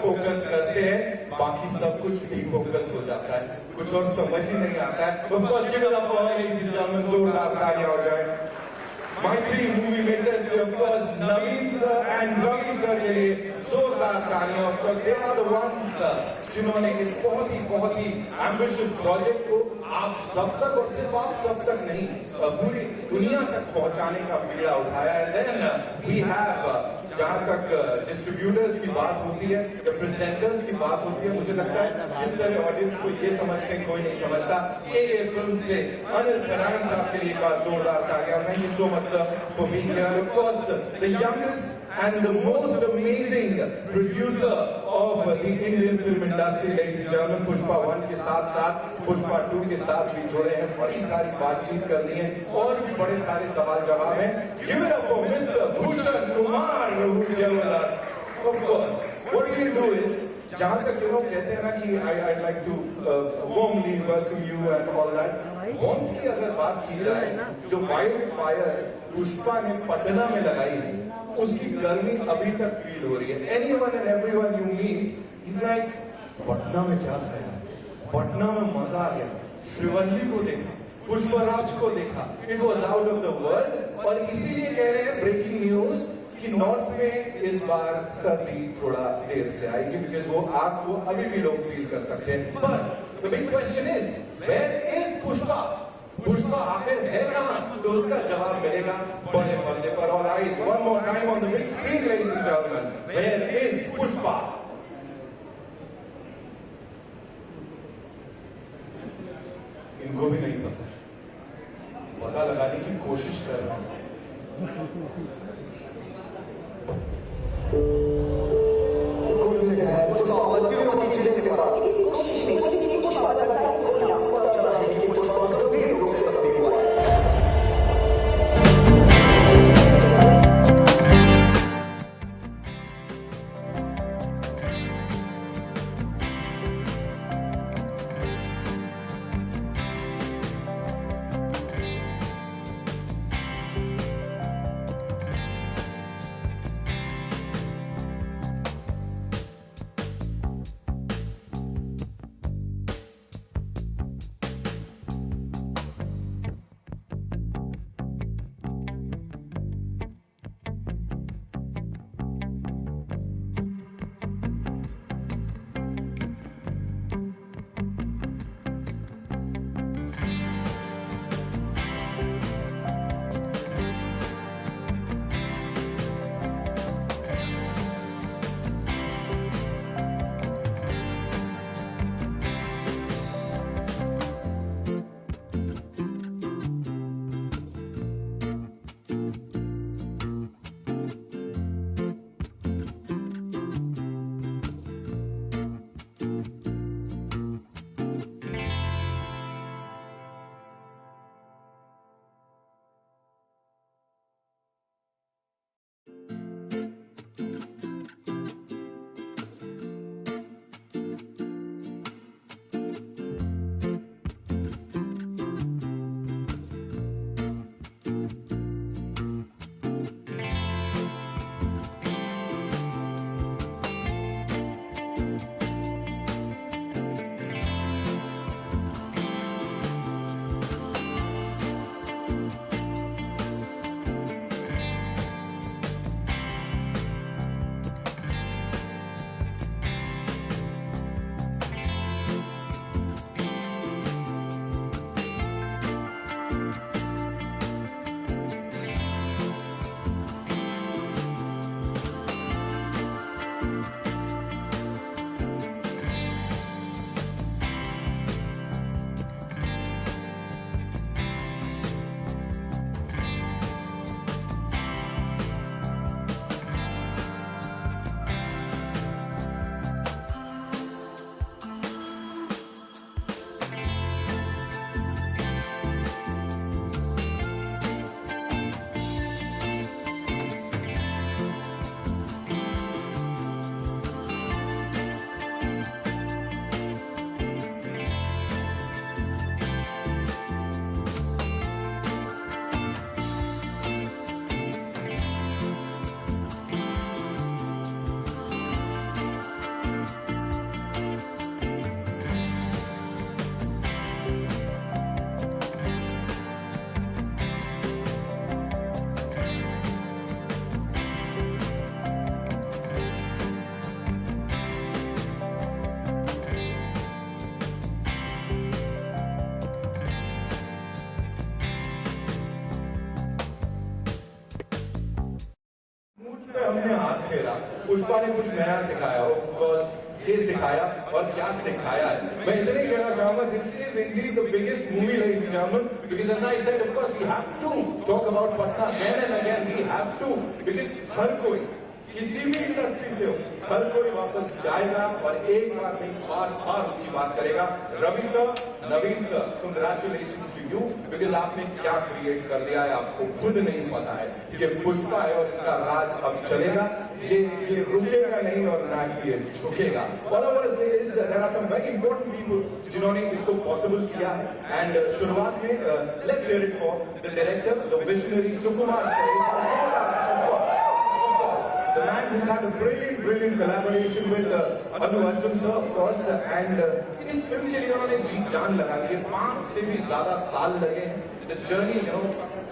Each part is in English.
Focus करते हैं बाकी सब कुछ डिफोकस हो जाता है, कुछ और समझ ही नहीं आता है। तो first give it up for ladies and gentleman, जोरदार तालियां हो जाए। My three movie makers, of course, Naveen sir and Ravi sir के लिए जोरदार तालियां। Of course, they are the ones जिन्होंने इस बहुत ही एम्बिशियस प्रोजेक्ट को आप सब तक और सिर्फ आप सब तक नहीं पूरी दुनिया तक पहुंचाने का बीड़ा उठाया है। देन वी हैव जहां तक डिस्ट्रीब्यूटर्स की बात होती है, प्रेजेंटर्स की बात होती है, मुझे लगता है जिस तरह ऑडियंस को ये समझते हैं कोई नहीं समझता। ये फिल्म से अनिल फरहान साहब के लिए एक बार जोरदार तालियां। Thank you so much sir for being here. Of course the youngest and the most amazing producer of the Indian film industry, ladies and gentlemen, Pushpa 1 के साथ Pushpa 2 के साथ भी जुड़े हैं। बड़ी सारी बातचीत करनी है और भी बड़े सारे सवाल जवाब हैं। Give it up for Mr. Sukumar, who's here with us. Of course, what we do is, जहाँ तक लोग कहते हैं ना कि I'd like to warmly welcome you and all that, home की अगर बात की जाए, जो वाइल्ड फायर पुष्पा ने पटना में लगाई है, उसकी गर्मी अभी तक फील हो रही है। Anyone and everyone you meet, he's like, Patna में क्या था यार, पटना में मजा आ गया, श्रीवल्ली को देखा, पुष्पराज को देखा, it was out of the world. और इसीलिए कह रहे हैं ब्रेकिंग न्यूज कि नॉर्थ में इस बार सर्दी थोड़ा देर से आएगी, बिकॉज वो आग को अभी भी लोग फील कर सकते हैं। But the big question is, where is Pushpa? Pushpa आखिर है कहां? तो उसका जवाब मिलेगा बड़े पर्दे पर। और eyes one more time on the big screen, ladies and gentleman, where is Pushpa? इनको भी नहीं पता लगाने की कोशिश कर रहा हूं। पुष्पा ने कुछ नया सिखाया, ऑफ कोर्स ये सिखाया और क्या सिखाया है। मैं इतने कहना चाहूंगा, this is Indeed the biggest movie ladies and gentlemen, because as I said, of course we have to talk about Patna again and again, we have to, because हर कोई किसी भी इंडस्ट्री से हो, हर कोई वापस जाएगा और एक बार नहीं बार बार उसकी बात करेगा। Ravi sir, Naveen sir, congratulations to you, because आपने क्या क्रिएट कर दिया है आपको खुद नहीं पता है। ये पुष्पा है और इसका राज अब चलेगा, ये रुकेगा नहीं और ना ही ये झुकेगा। There are some very important people जिन्होंने इसको पॉसिबल किया है, एंड शुरुआत में let's hear it for the director, the visionary Sukumar sir, the man who's had a brilliant collaboration with Allu Arjun sir, of course, and इस film के लिए उन्होंने जी जान लगा दी है। 5 से भी ज्यादा साल लगे हैं। The journey, you know,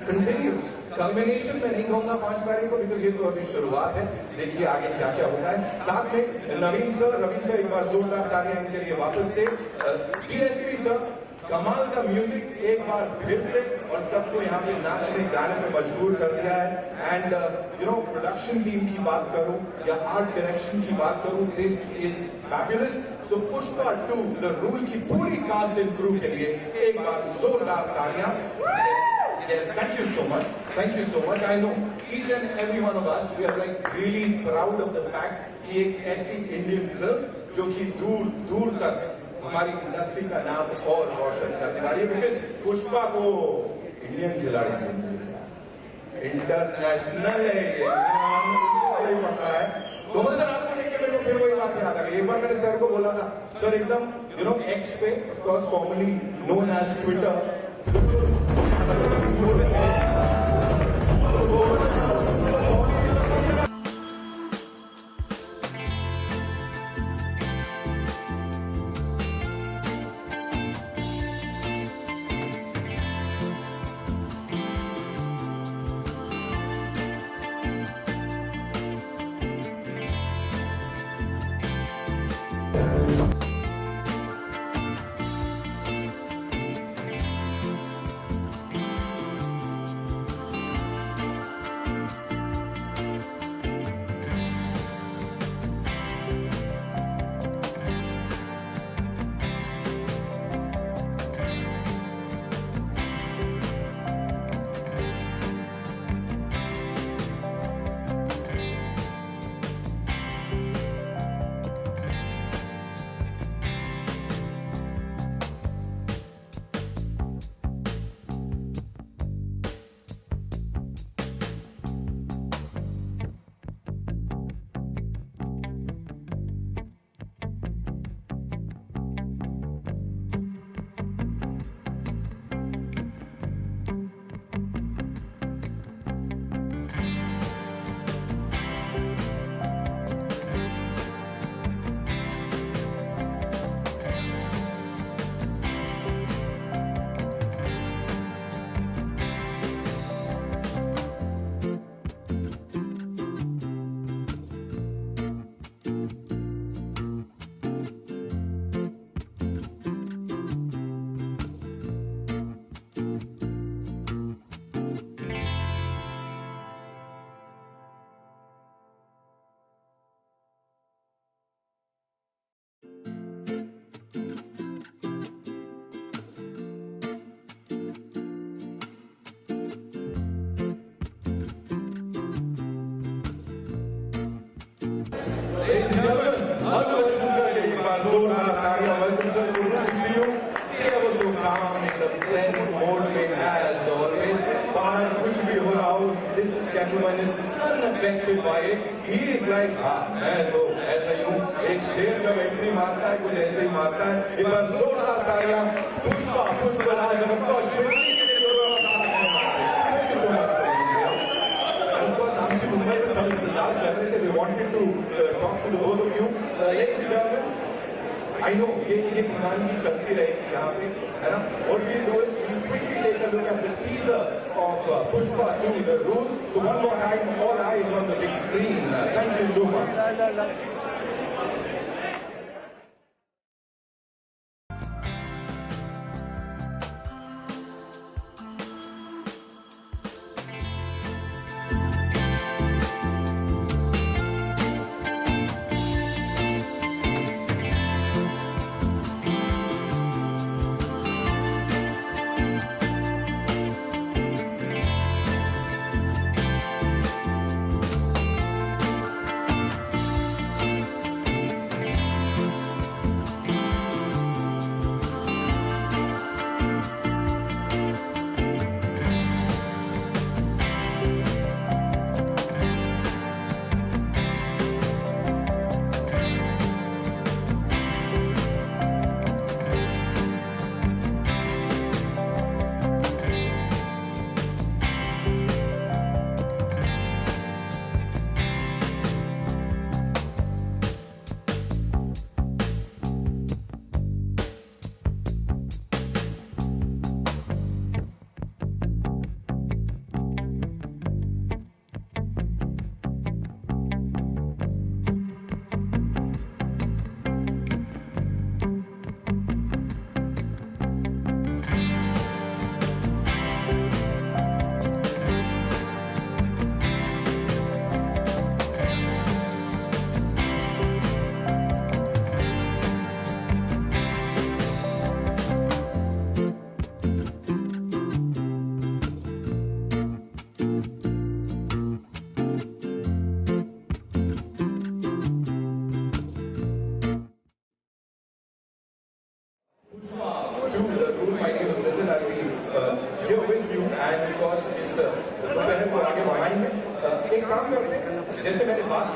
continues. Culmination में नहीं कहूँगा 5 तारीख को, because ये तो अभी शुरुआत है। देखिए आगे क्या क्या होता है। साथ में नवीन सर, रवि सर, एक बार जोरदार तालियां इनके लिए वापस से। DSP सर, कमाल का म्यूजिक एक बार फिर से, और सबको यहाँ पे नाचने गाने में मजबूर कर दिया है। And you know, production team की बात करूं या आर्ट डायरेक्शन की बात करूं, this is fabulous. So Pushpa 2 the rule की पूरी कास्ट एंड क्रू के लिए एक बार जोरदार तालियां। Yes, thank you so much. Thank you so much. I know each and every one of us, we are like really proud of the fact कि एक ऐसी इंडियन फिल्म जो कि दूर दूर तक हमारी इंडस्ट्री का नाम और रोशन करने वाली है। बिकॉज पुष्पा को इंडियन खिलाड़ी से इंटरनेशनल है, सही पता है। तो सर आपको देख के मेरे को फिर वही बात याद आ गई। एक बार मैंने सर को बोला था, सर एकदम यू नो एक्स पे, of course formerly known as Twitter, gentleman is unaffected by it. He is like, मैं तो ऐसा ही हूँ। एक शेर जब एंट्री मारता है कुछ ऐसे ही मारता है। एक बार जोरदार तालियां पुष्पा राज शिवानी के लिए आमची मुंबई से सब इंतजार कर रहे थे। They wanted to talk to the both of you. Ladies and gentlemen, I know ये कहानी चलती रहेगी यहाँ पे, है ना? What we do is we quickly take a look at the teaser of Pushpa 2, The Rule. So one more time, all eyes on the big screen. Thank you so much.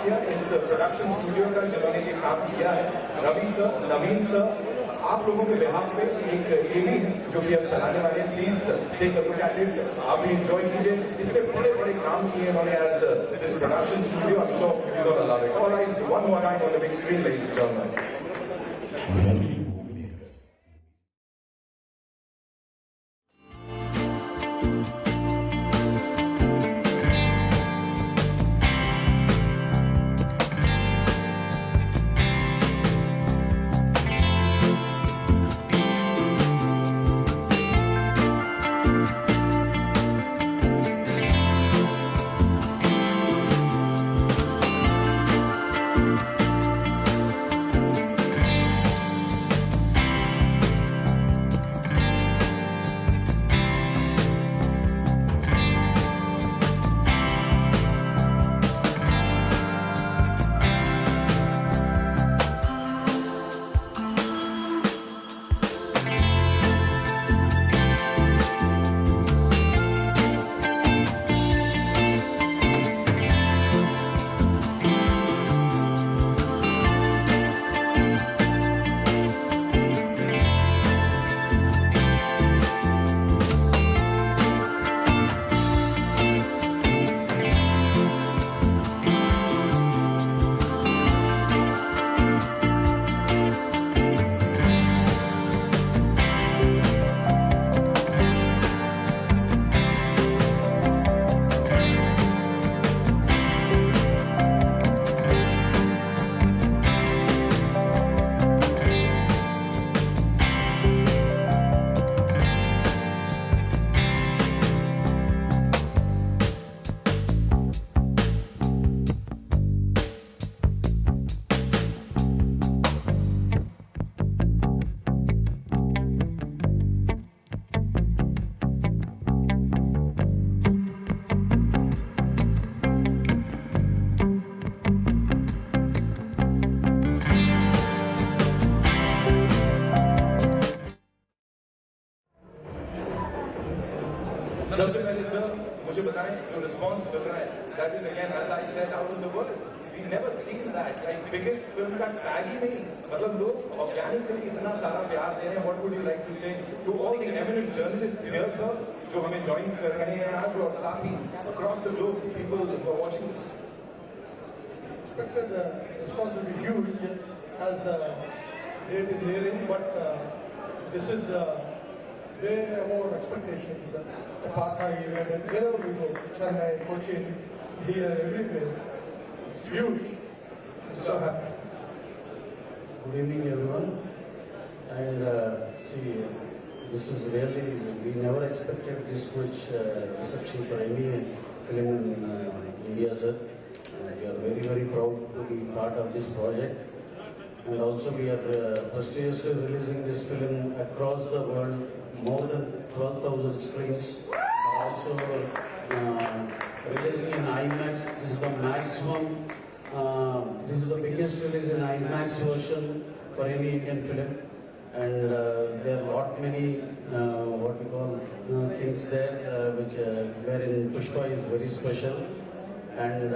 किया इस प्रोडक्शन स्टूडियो का जिन्होंने ये काम किया है, Ravi sir, Naveen sir, आप लोगों के बिहाफ पे एक एवी जो कि अब चलाने वाले हैं, please take a look at it, आप भी एंजॉय कीजिए। इतने बड़े बड़े काम किए इन्होंने as this production studio, I am sure you gonna love it. All right, one more time on the big screen, ladies and gentleman. सबसे पहले सर मुझे बताएं जो रिस्पॉन्स मिल रहा है, that is again as I said out of the world, we never seen that, like biggest film का tag ही नहीं, मतलब लोग ऑर्गेनिकली इतना सारा प्यार दे रहे हैं। What would you like to say to all the eminent journalists here sir, जो हमें ज्वाइन कर रहे हैं आज, और साथ ही across the globe people who are watching this? Expected the response will be huge as the date is nearing, but this is way above expectations. The Paka event, and wherever we go, Chennai, Cochin, here, everywhere, it's huge. I'm so happy. Good evening, everyone. And see, this is really, we never expected this much reception for any film in India, sir. We are very, very proud to be part of this project. And also we are prestigiously releasing this film across the world, more than 12,000 screens. Also releasing in IMAX. This is the maximum, this is the biggest release in IMAX version for any Indian film. And there are lot many, what we call, things there, which wherein Pushpa is very special. And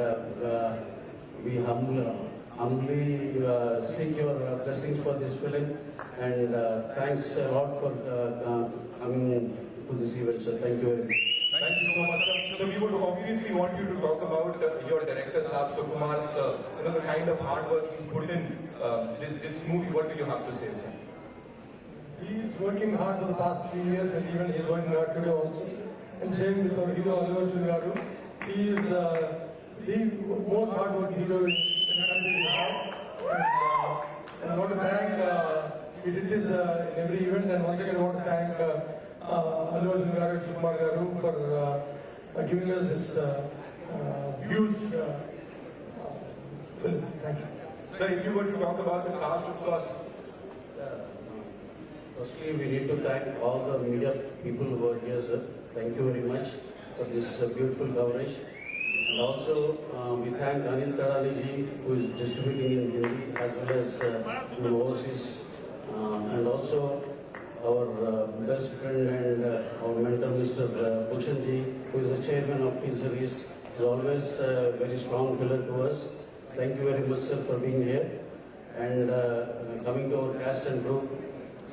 we humbly seek your blessings for this film. And thanks a lot for coming to this event, sir. Thank you very much. Thank you so much, sir. So we would obviously want you to talk about your director, Sukumar's, the kind of hard work he's put in this movie. What do you have to say, sir? He's working hard for the past 3 years, and even he's working hard today also. And same with our hero, Allu Arjun Rashmika. He is the most hard-working hero in the country we have. And I want to thank, we did this in every event, and once again I want to thank Allu Arjun Garu, Sukumar Garu for giving us this huge film. Thank you. Sir, if you were to talk about the cast, of course. Firstly, we need to thank all the media people who are here, sir. Thank you very much for this beautiful coverage. And also, we thank Anil Taraniji, who is distributing in Hindi as well as in overseas. And also, our best friend and our mentor, Mr. Bhushanji, who is the chairman of T-Series, is always a very strong pillar to us. thank you very much, sir, for being here. And coming to our cast and group,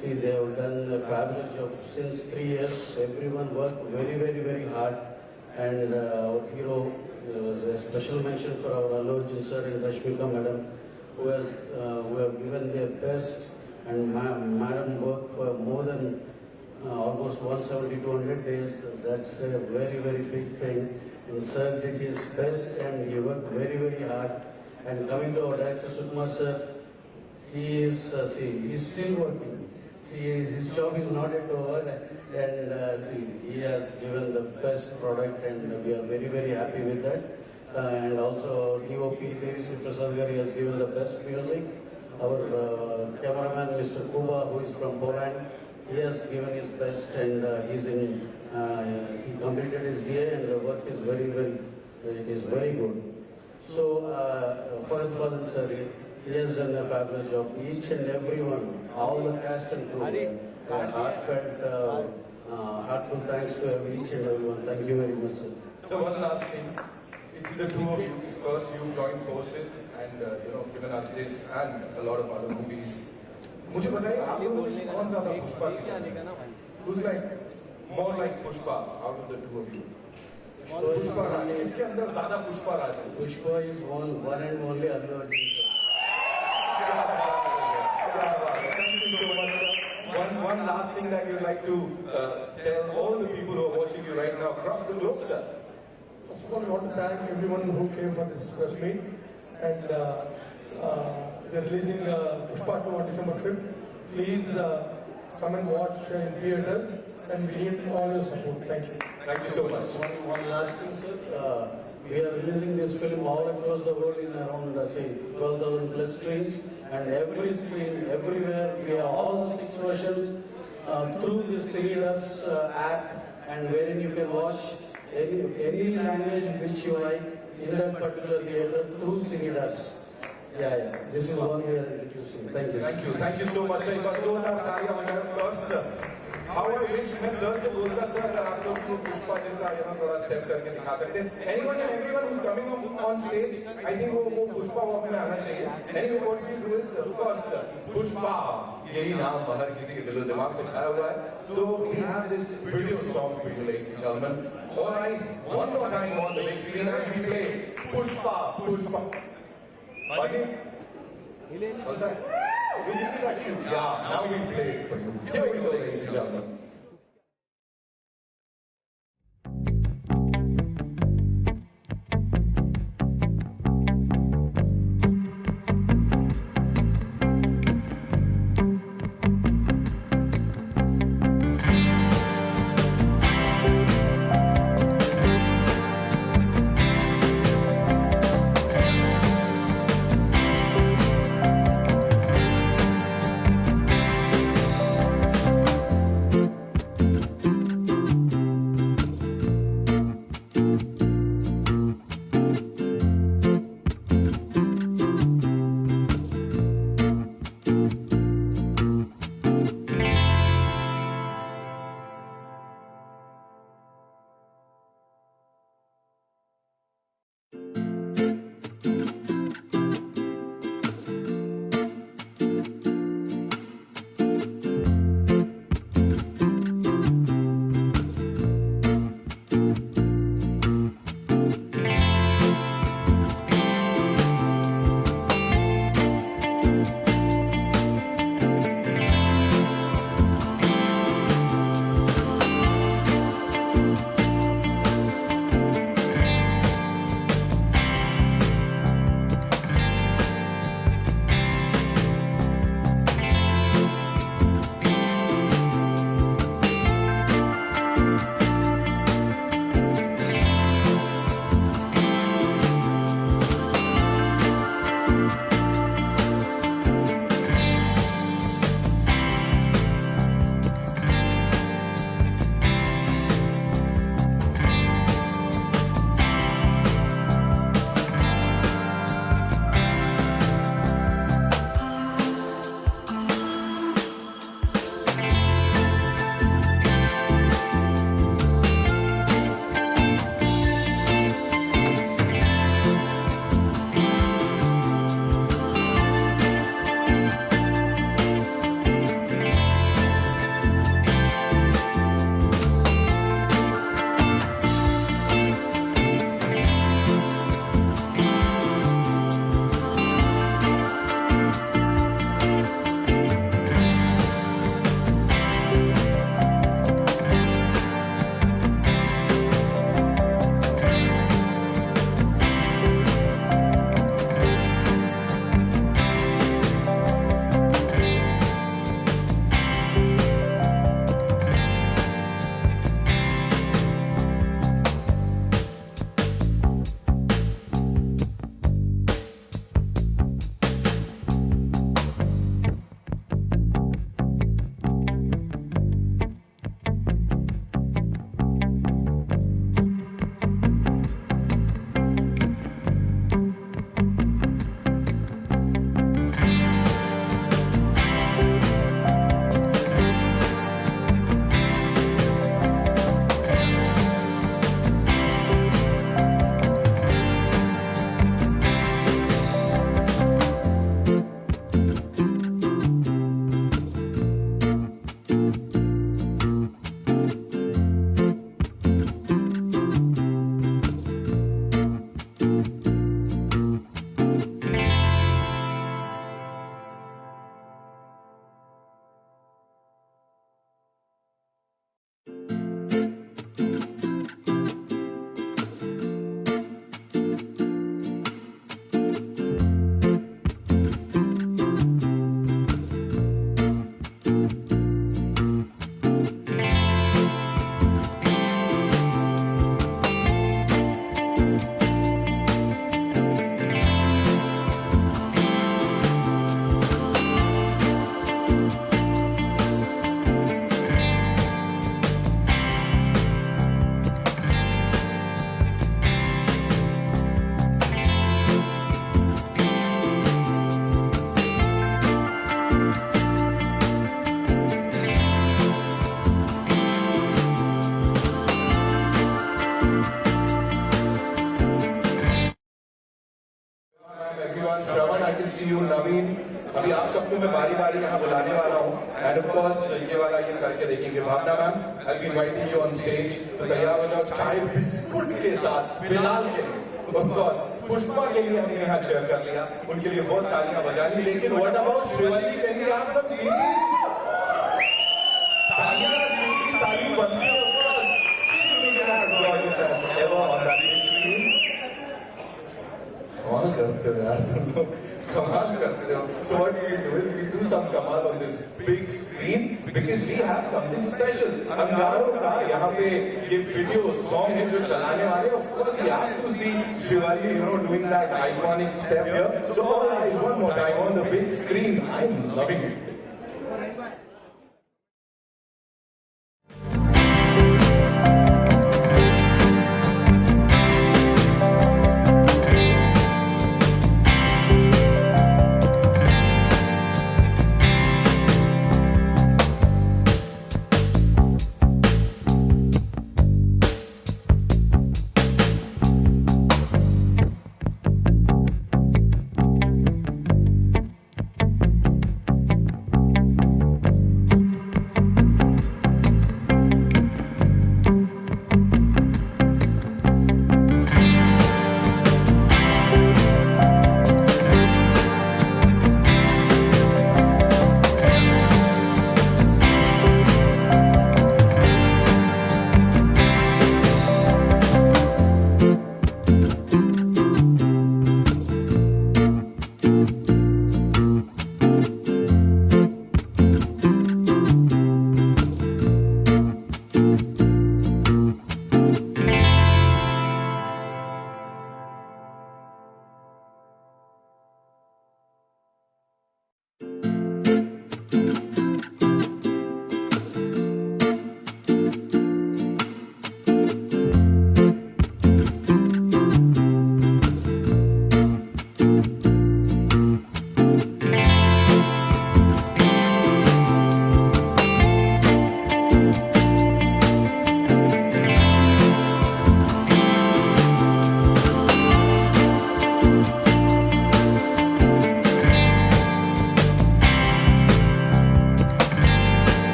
see, they have done a fabulous job since 3 years. Everyone worked very, very, very hard. And our hero, a special mention for our Allu Arjun sir and Rashmika Madam, who have given their best. And Madam worked for more than almost 170, 200 days. That's a very, very big thing. And sir did his best and he worked very, very hard. And coming to our director Sukumar sir, he is, he's still working. See, his job is not yet over. And he has given the best product and we are very, very happy with that. And also DOP Devi Prasad Gari has given the best music. Our cameraman Mr. Kuba, who is from Poland, he has given his best and he completed his DA and the work is it is very good. So for sir, he has done a fabulous job. Each and everyone, all the cast and crew, heartfelt thanks to each and everyone. Thank you very much, sir. So one last thing, it's the two of you. Of course, you joined forces and given us this and a lot of other movies. मुझे बताइए आप लोगों में से कौन सा था Pushpa? Who's like more like Pushpa out of the two of you? Pushpa Raj. इसके अंदर ज़्यादा पुष्पा राज है. Pushpa is one and only Allu Arjun. Thank you so much, sir. One last thing that you'd like to tell all the people who are watching you right now across the globe, sir. First of all, I want to thank everyone who came for this press meet. And we're releasing Pushpa 2 on December 5th. Please come and watch in theaters. And we need all your support. Thank you. Thank you so much. One last thing, sir. We are releasing this film all across the world in around, 12,000 plus screens. And every screen, everywhere, we have all 6 versions through this Cinedubbs app, and wherein you can watch any language which you like in that particular theater through Cinedubbs. Yeah. This is one we are introducing. Thank you. Thank you so much. एक बार जोरदार तालियां हो जाए, of course. How I wish मैं sir से बोलता sir अगर आप लोग को पुष्पा जैसा थोड़ा स्टेप करके दिखा सकते हैं. Anyone and everyone who's coming on stage, I think वो पुष्पा वॉक में आना चाहिए. Anyway, what we do is, of course, Pushpa यही नाम हर किसी के दिलो दिमाग पे छाया हुआ है. So we have this beautiful song for you, ladies and gentlemen. All eyes, one more time on the big screen as we play Pushpa. Baji? What's that? We did that to you. Yeah, now we play it for you. Here we go, ladies and gentlemen. कलाकार यहाँ बुलाने वाला हूँ end of course ये वाला ये करके देखेंगे Bhavna ma'am I be inviting you on stage तो तैयार हो जाओ चाय बिस्कुट के साथ फिलहाल के लिए ऑफ कोर्स पुष्पा के लिए हमने यहाँ चेयर कर लिया उनके लिए बहुत तालियां बजा ली लेकिन what about Shivaji can you आप सब सीटी तालियां सीटी ताली बनती है कमाल करते हो यार तुम लोग कमाल करते हो so what we do is we do some kamal on this big screen because we have something special अंगारों का यहाँ पे ये वीडियो सॉन्ग है जो चलाने वाले of course we have to see Shivaji doing that iconic step here so all eyes one more time on the big screen I'm loving it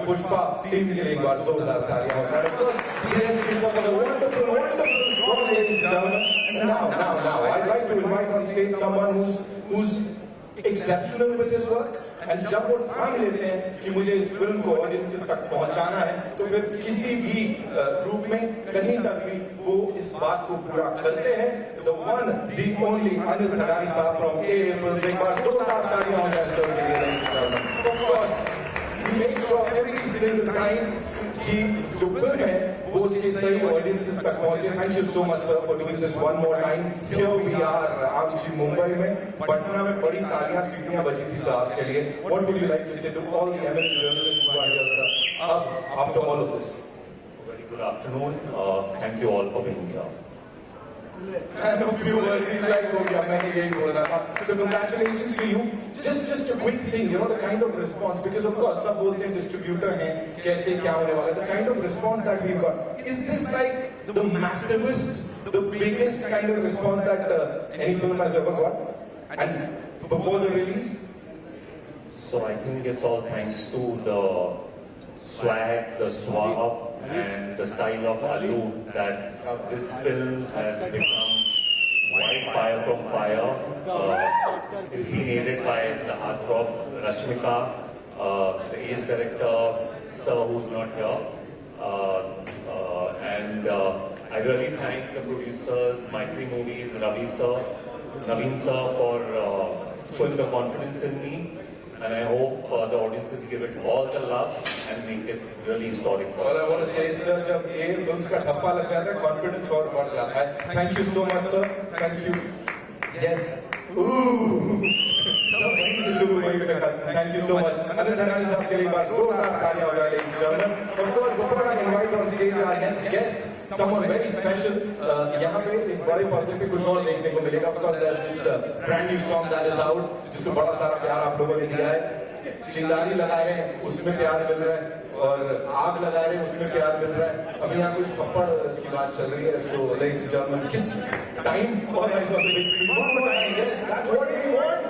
Pushpa team के लिए एक बार जोरदार तालियां हो जाए. This is a wonderful, wonderful song, ladies and gentlemen. And now, I'd like to invite on stage someone who's exceptional with his work. And जब वो ठान लेते हैं कि मुझे इस फिल्म को ऑडियंसेस तक पहुंचाना है, तो फिर किसी भी रूप में कहीं तक भी वो इस बात को पूरा करते हैं. The one, the only Anil Arjun साहब from AA Films. एक बार जोरदार तालियां हो जाए सर के लिए, ladies and gentlemen. Of course, we make sure every single time कि जो फिल्म है वो उसके सही ऑडियंसेस तक पहुंचे. Thank you so much sir for doing this one more time. Here we are, आप जी मुंबई में, पटना में बड़ी तालियां सीटियां बजी थी साहब के लिए. What would you like to say to all the eminent journalists who are here, sir? After all of this. Very good afternoon. Thank you all for being here. And a few words, he's like, oh yeah, मैंने यही बोलना था. So congratulations to you. Just a quick thing, you know, the kind of response, because of course सब बोलते हैं distributor हैं, कैसे क्या होने वाला है. The kind of response that we've got, is this like the massivest, the biggest kind of response that any film has ever got? And before the release? So I think it's all thanks to the swag, the swag, and the style of Allu that this film has become wildfire from fire. It's been aided by the heartthrob Rashmika, the ace director, sir, who's not here. And I really thank the producers, Maitri Movies, Naveen sir for showing the confidence in me. And I hope the audiences give it all the love and make it really historic. All I want to say is, sir, जब ये film का ठप्पा लग जाता है, confidence और बढ़ जाता है. Thank you so much, sir. Thank you. Yes. Ooh. Thank you so much. Anil Arjun साहब के लिए एक बार जोरदार तालियां हो जाए, ladies and gentlemen. Of course, before I invite on stage our next guest, someone very special. यहाँ पे इस बड़े पर्दे पे कुछ और देखने को मिलेगा. Because there's this brand new song that is out, जिसको बड़ा सारा प्यार आप लोगों ने दिया है. चिंगारी लगा रहे हैं, उसमें प्यार मिल रहा है, और आग लगा रहे हैं, उसमें प्यार मिल रहा है. अभी यहाँ कुछ पप्पड़ की बात चल रही है. So ladies and gentlemen, किस time और ऐसा one more time, yes, that's what we want.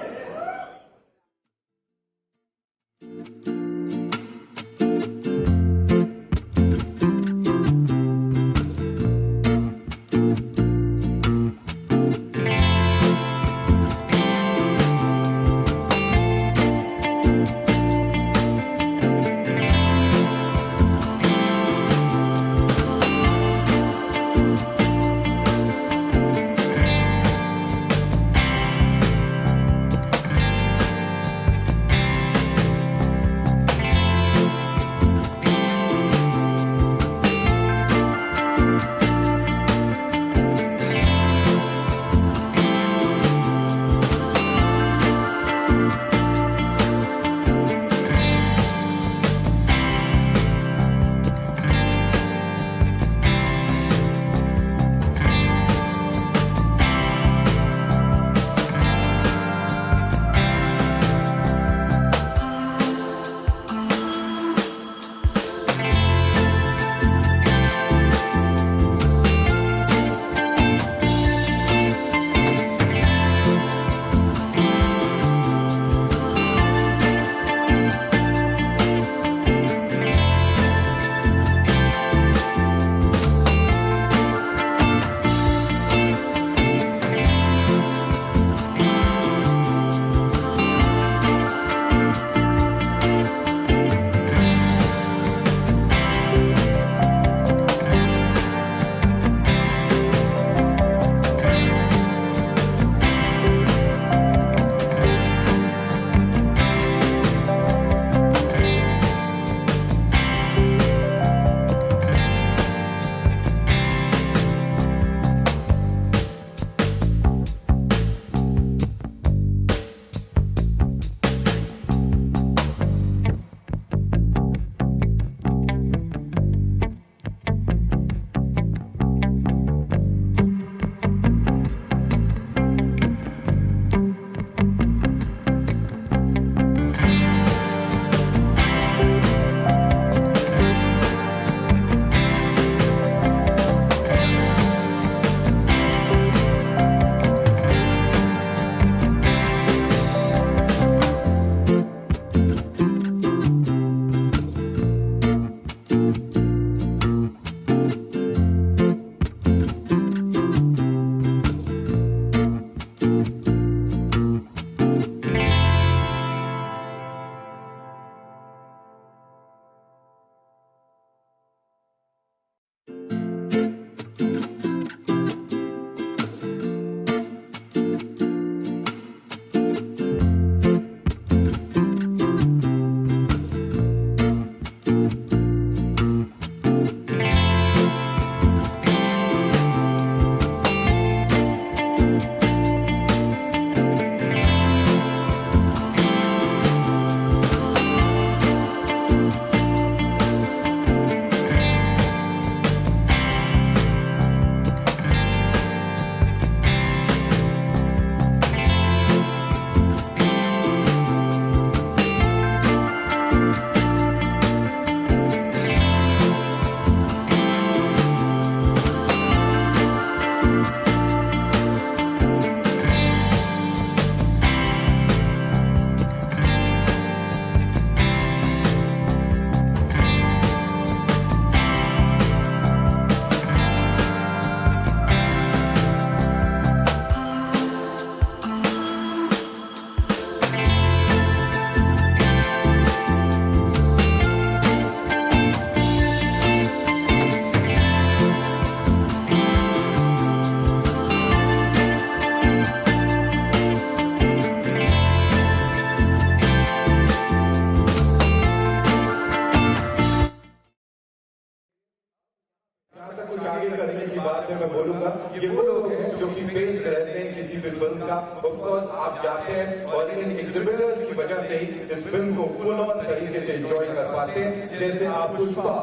बोलूंगा ये वो लोग हैं जो कि फेस रहते हैं किसी भी फिल्म का। ऑफ कोर्स आप जाते हैं और इन एग्जिबिटर्स की वजह से ही इस फिल्म को फुल ऑन तरीके से एंजॉय कर पाते हैं। जैसे आप पुष्पा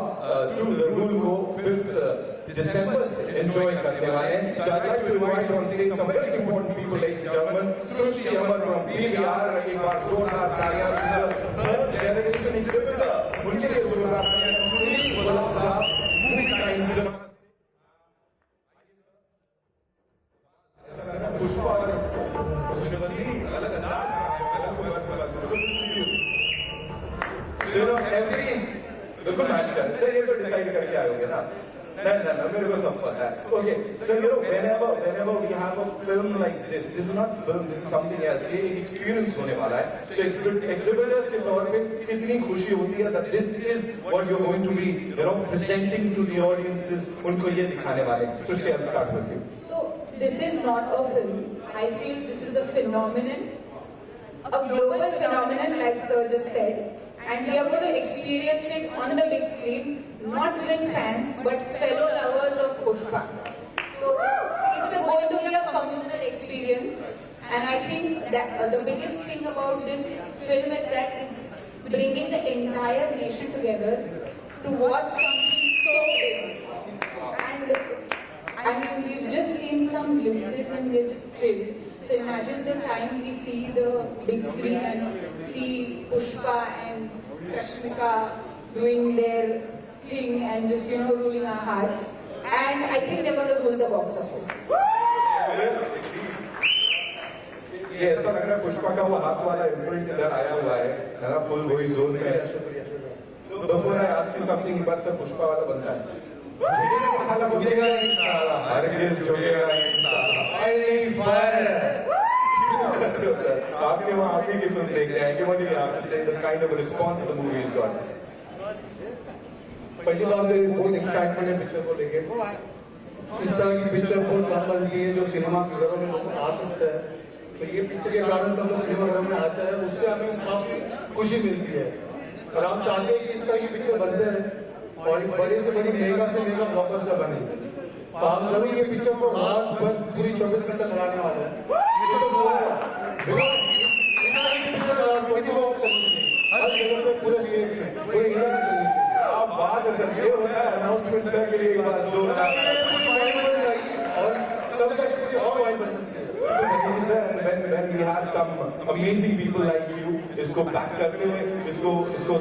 टू द रूल को 5 दिसंबर से एंजॉय करने वाले हैं। So I'd like to invite on stage some very important people, ladies and gentlemen. Sushi Amar from PVR, एक बार जोरदार तालियां। थर्ड जनरेशन एग्जिबिटर, उनके लिए जोरदार तालियां। सुनील गुलाब साहब, मूवी टाइम सिनेमा। पुष्पा और शिवली अलग अंदाज बिल्कुल मैच कर सर। ये तो डिसाइड करके आयोगे ना? नहीं मेरे को सब पता है। Okay sir, you know whenever we have a film like this is not film, this is something else. ये एक एक्सपीरियंस होने वाला है। So exhibitors के तौर पे कितनी खुशी होती है that this is what you're going to be, you know, presenting to the audiences, उनको ये दिखाने वाले। So I'll start with you. So this is not a film. I feel this is a phenomenon, a global phenomenon, like Sir just said. And we are going to experience it on the big screen, not with fans, but fellow lovers of Pushpa. So it's going to be a communal experience. And I think that the biggest thing about this film is that it's bringing the entire nation together to watch something so big. And I mean, we've just seen some glimpses and we're just thrilled. So imagine the time we see the big screen and see Pushpa and Rashmika doing their thing and just, you know, ruling our hearts. And I think they're going to rule the box office. ये ऐसा लग रहा है पुष्पा का वो हाथ वाला imprint इधर आया हुआ है ना, फुल वही जोन में है। Before I ask you something, एक बार सर पुष्पा वाला बनता है। झुकेगा नहीं साला, हरगिज़ झुकेगा नहीं साला। आपके वहाँ आगे की फिल्म देखते हैं कि मुझे आप से the kind of response the movie has got. पहली बात तो बहुत एक्साइटमेंट है पिक्चर को लेके। इस तरह की पिक्चर बहुत कम बनती है जो सिनेमा के घरों में लोगों को आ सकता है। तो ये पिक्चर के कारण सब लोग सिनेमा घरों में आते हैं, उससे हमें काफी खुशी मिलती है। और हम चाहते हैं कि इस तरह की पिक्चर बनते हैं और बड़े से बड़ी मेगा से मेगा ब्लॉकबस्टर बने। तो आप जरूर ये पिक्चर को रात भर पूरी 24 घंटा चलाने वाले हैं। हर जगह पे पूरे स्टेट में कोई इधर नहीं चलनी चाहिए। आप बात है सर, ये होता है अनाउंसमेंट सर के लिए एक बार जोरदार और तब तक पूरी और वाइड बन सकती है। When we have some amazing people like you, इसको बैक करते हुए, इसको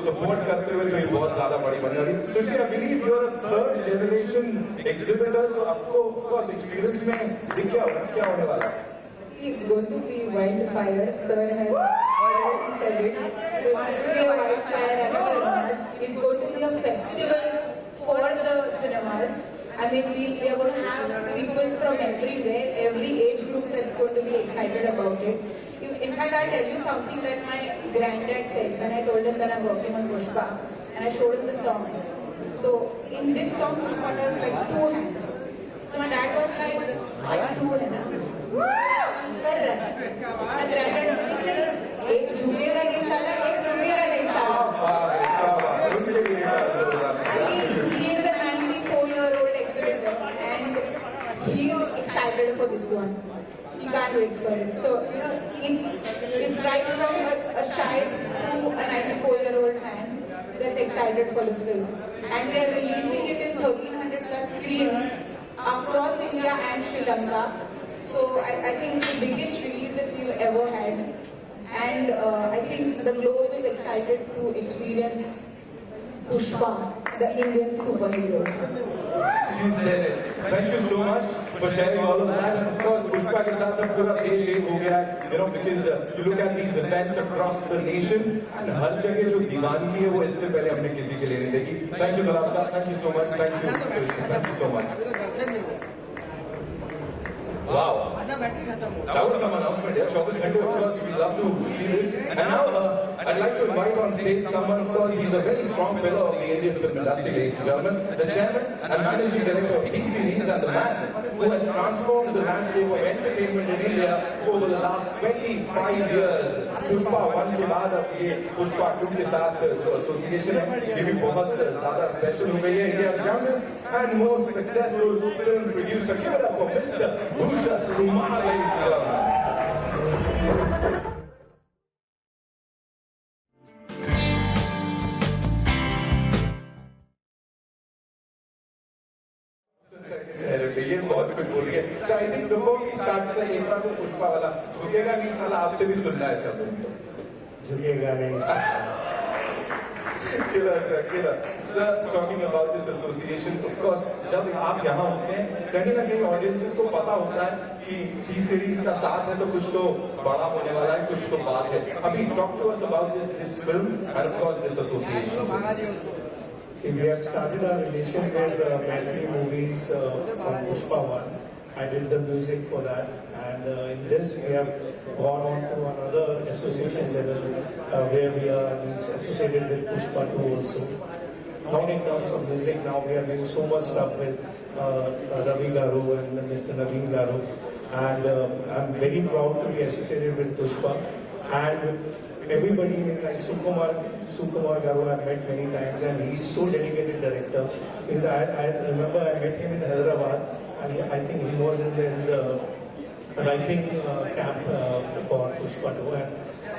सपोर्ट करते हुए, तो ये बहुत ज्यादा बड़ी बन रही है। So I believe you are a third generation exhibitor, so आपको of course experience में दिख क्या होने वाला है? It's going to be wildfire. Sir has already said it. It's going to be a wildfire at the cinemas. It's going to be a festival for the cinemas. I mean, we are going to have people from everywhere, every age group that's going to be excited about it. In fact, I'll tell you something that my granddad said when I told him that I'm working on Pushpa, and I showed him the song. So in this song, Pushpa does like 2 hands. So my dad was like, "I do है ना?" कर रहा है। My granddad was like, "एक झुकेगा नहीं साला, एक झुकेगा नहीं साला." He is a 94-year-old exhibitor, and he is excited for this one. He can't wait for it. So you know, it's right from a child to a 94-year-old man that's excited for the film, and they are releasing it in 1,300 plus screens across India and Sri Lanka. So I think it's the biggest release that we've ever had, and I think the globe is excited to experience Pushpa, the Indian superhero. She said it. Thank you so much for sharing all of that. And of course, Pushpa के साथ अब पूरा देश एक हो गया है, you know, because you look at these events across the nation, and हर जगह जो दीवानगी है वो इससे पहले हमने किसी के लिए नहीं देखी. Thank you गुलाब साहब. Thank you so much. Thank you. Thank you so much. Wow. That was some announcement, yeah. Showbiz Gandhi, of course, we love to see this. And now, I'd like to invite on stage someone, of course, he's a very strong pillar of the Indian film industry, ladies and gentlemen. The chairman and managing director of T-Series and the man who has transformed the landscape of entertainment in India over the last 25 years. Pushpa 1 के बाद अब ये Pushpa 2 के साथ जो association है, ये भी बहुत ज़्यादा special हो गई है. India's youngest and most successful film producer. Give it up for Mr. Sukumar, ladies and gentlemen. ये बहुत कुछ बोल रही है. So I think before we start, sir, एक बार वो पुष्पा वाला झुकेगा नहीं साला, आपसे भी सुनना है सब. झुकेगा नहीं. Killer. Sir, talking about this association, of course, जब आप यहाँ होते हैं, कहीं ना कहीं audiences को पता होता है कि T-Series का साथ है तो कुछ तो बड़ा होने वाला है, कुछ तो बात है. अभी talk to us about this film and of course this association. We have started our relation with Maitri movies from Pushpa 1. I did the music for that, and in this we have gone on to another association level where we are associated with Pushpa 2 also. Not in terms of music, now we are doing so much stuff with Ravi Garu and Mr. Naveen Garu, and I'm very proud to be associated with Pushpa. And everybody like Sukumar Garu I've met many times, and he's so dedicated director. Because I remember I met him in Hyderabad, and I think he was in his writing camp for Pushpa 2, and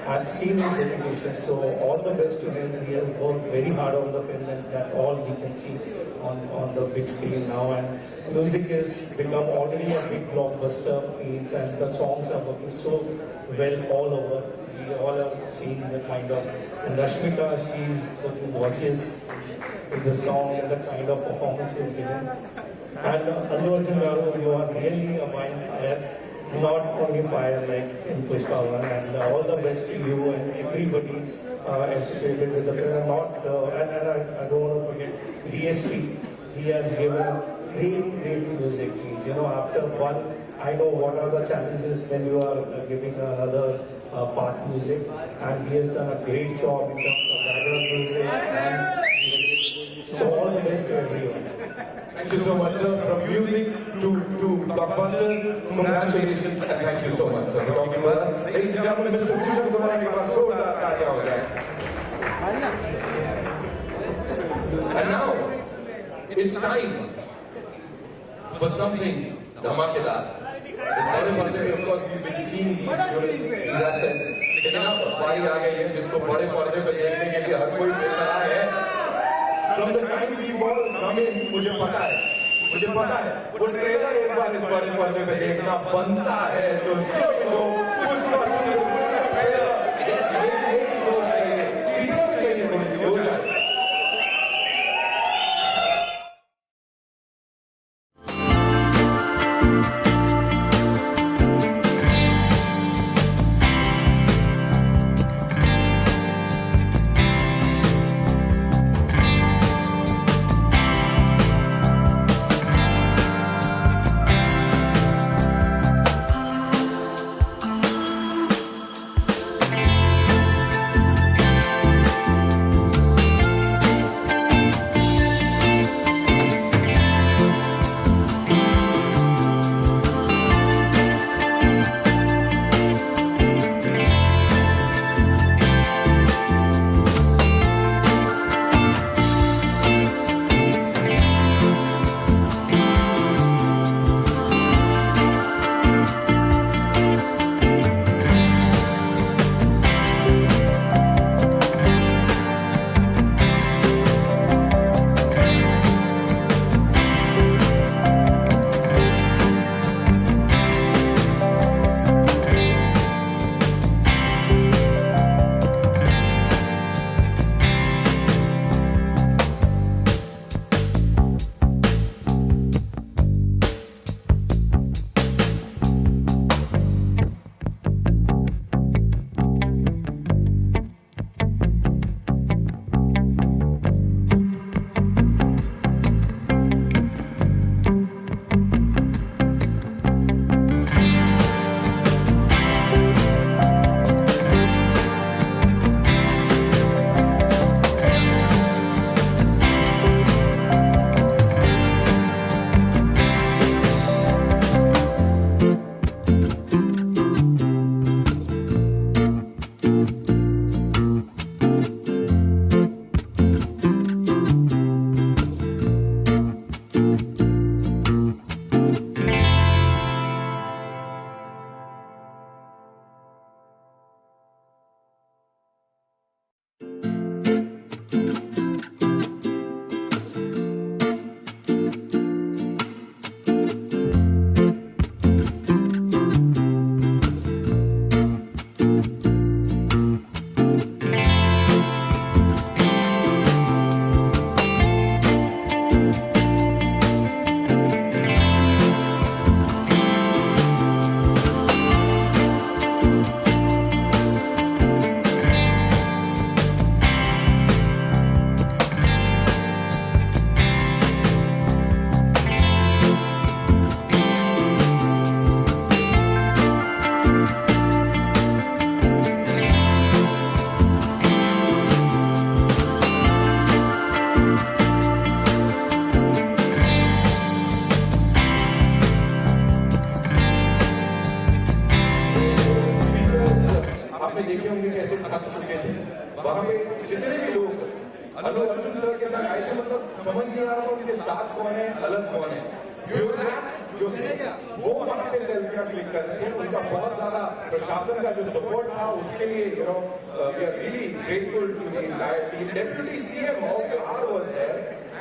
I've seen his dedication. So all the best to him. He has worked very hard on the film, and that all we can see on the big screen now. And music has become already a big blockbuster, and the songs are working so well all over. We all have seen the kind of, and Rashmika, she's the who watches the song and the kind of performance she's given. And Allu Arjun Garu, you are really a mind fire, not only fire like in Pushpa 1, and all the best to you and everybody associated with the film. And I don't want to forget DSP. He has given great music. You know, after one, I know what are the challenges when you are giving another part music, and he has done a great job in terms of background music, and so all the best to everyone. Thank you so much, sir. From music to blockbusters, congratulations and thank you so much, sir, for talking to us. Ladies and gentlemen, Mr. Pushpa तुम्हारा एक बार जोरदार तालियां हो जाए. And now it's time for something धमाकेदार. बड़े पर्दे पे, of course, we've been seeing these assets. लेकिन अब बारी आ गई है जिसको बड़े पर्दे पे देखने के लिए हर कोई बेचैन है. From the time we all come in, मुझे पता है, वो ट्रेलर एक बार इस बड़े पर्दे पे देखना बनता है. So here we go, Pushpa 2 trailer. ये हो चाहिए, सीधे चाहिए, थोड़ी सी हो जाए. देखे होंगे कैसे थक चुके थे। वहां पे जितने भी लोग अल्लू अर्जुन सर के साथ आए थे, मतलब समझ नहीं आ रहा था उनके साथ कौन है, अलग कौन है। ब्यूरोक्रेट्स जो थे वो वहां पे सेल्फियां क्लिक करते थे। उनका बहुत सारा प्रशासन का जो सपोर्ट था उसके लिए we are really grateful to the entire team. Deputy CM of Bihar was there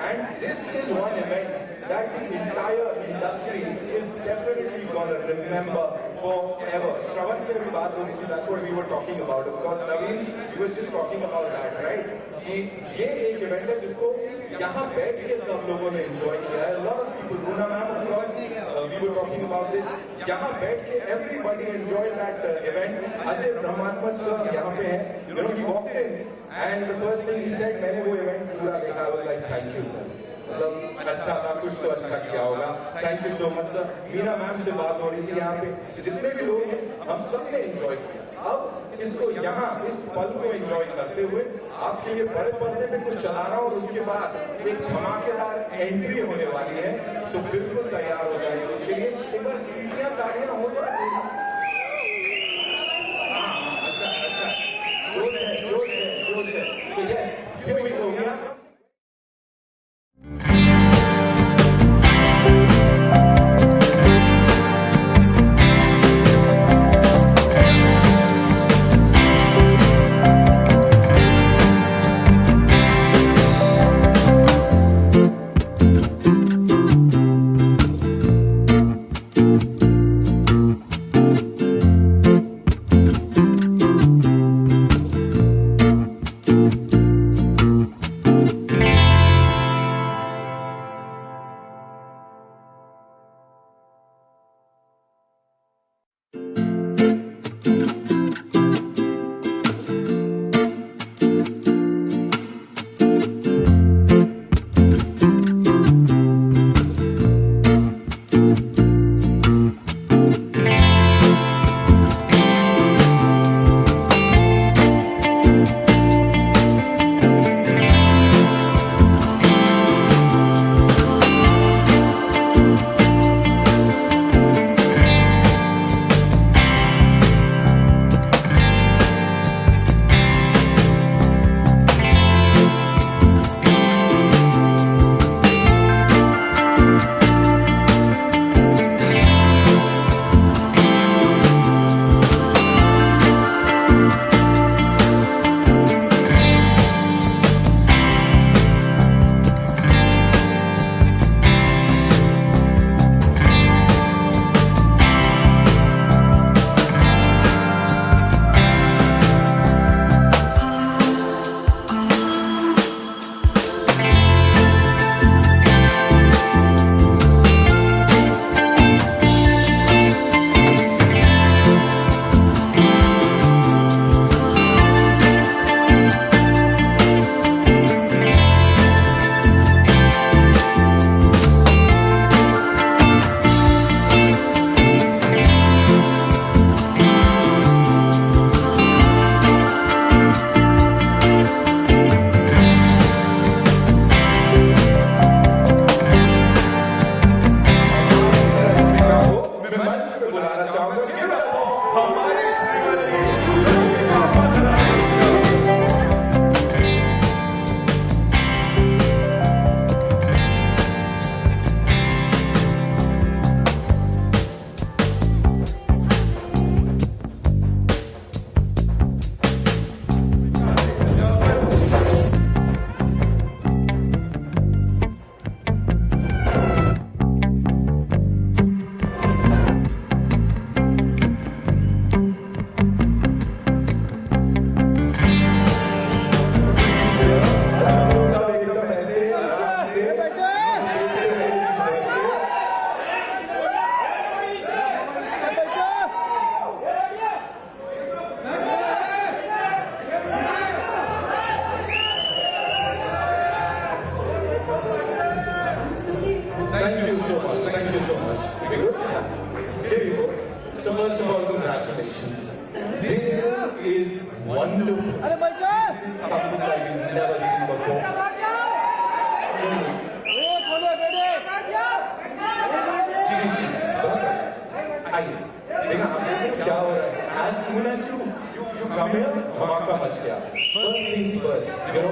and this is one event that the entire industry is definitely gonna remember forever. Shravan se bhi baat ho rahi thi, that's what we were talking about. Of course, Naveen, you were just talking about that, right? कि ये एक event है जिसको यहाँ बैठ के सब लोगों ने एंजॉय किया है। A lot of people, Runa ma'am, of course, we were talking about this. यहाँ बैठ के everybody enjoyed that event. Ajay Brahmatma sir यहाँ पे हैं, he walked in and the first thing he said, मैंने वो इवेंट पूरा देखा, I was like, thank you sir. मतलब अच्छा था, कुछ तो अच्छा किया होगा। Thank you so much sir. Meena ma'am से बात हो रही थी, यहाँ पे जितने भी लोग हैं हम सब ने एंजॉय किया। अब इसको यहाँ इस पल को एंजॉय करते हुए आपके लिए बड़े पर्दे पे कुछ चला रहा हूँ और उसके बाद एक धमाकेदार एंट्री होने वाली है। सो बिल्कुल तैयार हो जाइए उसके लिए। एक बार सीटियां तालियां हो जाए। अच्छा जोश है। So yes, here we go. congratulations. This is wonderful. This is something that you've never seen before. आइए देखा क्या हो रहा है. As soon as you come here, धमाका मच गया. First things first, you know,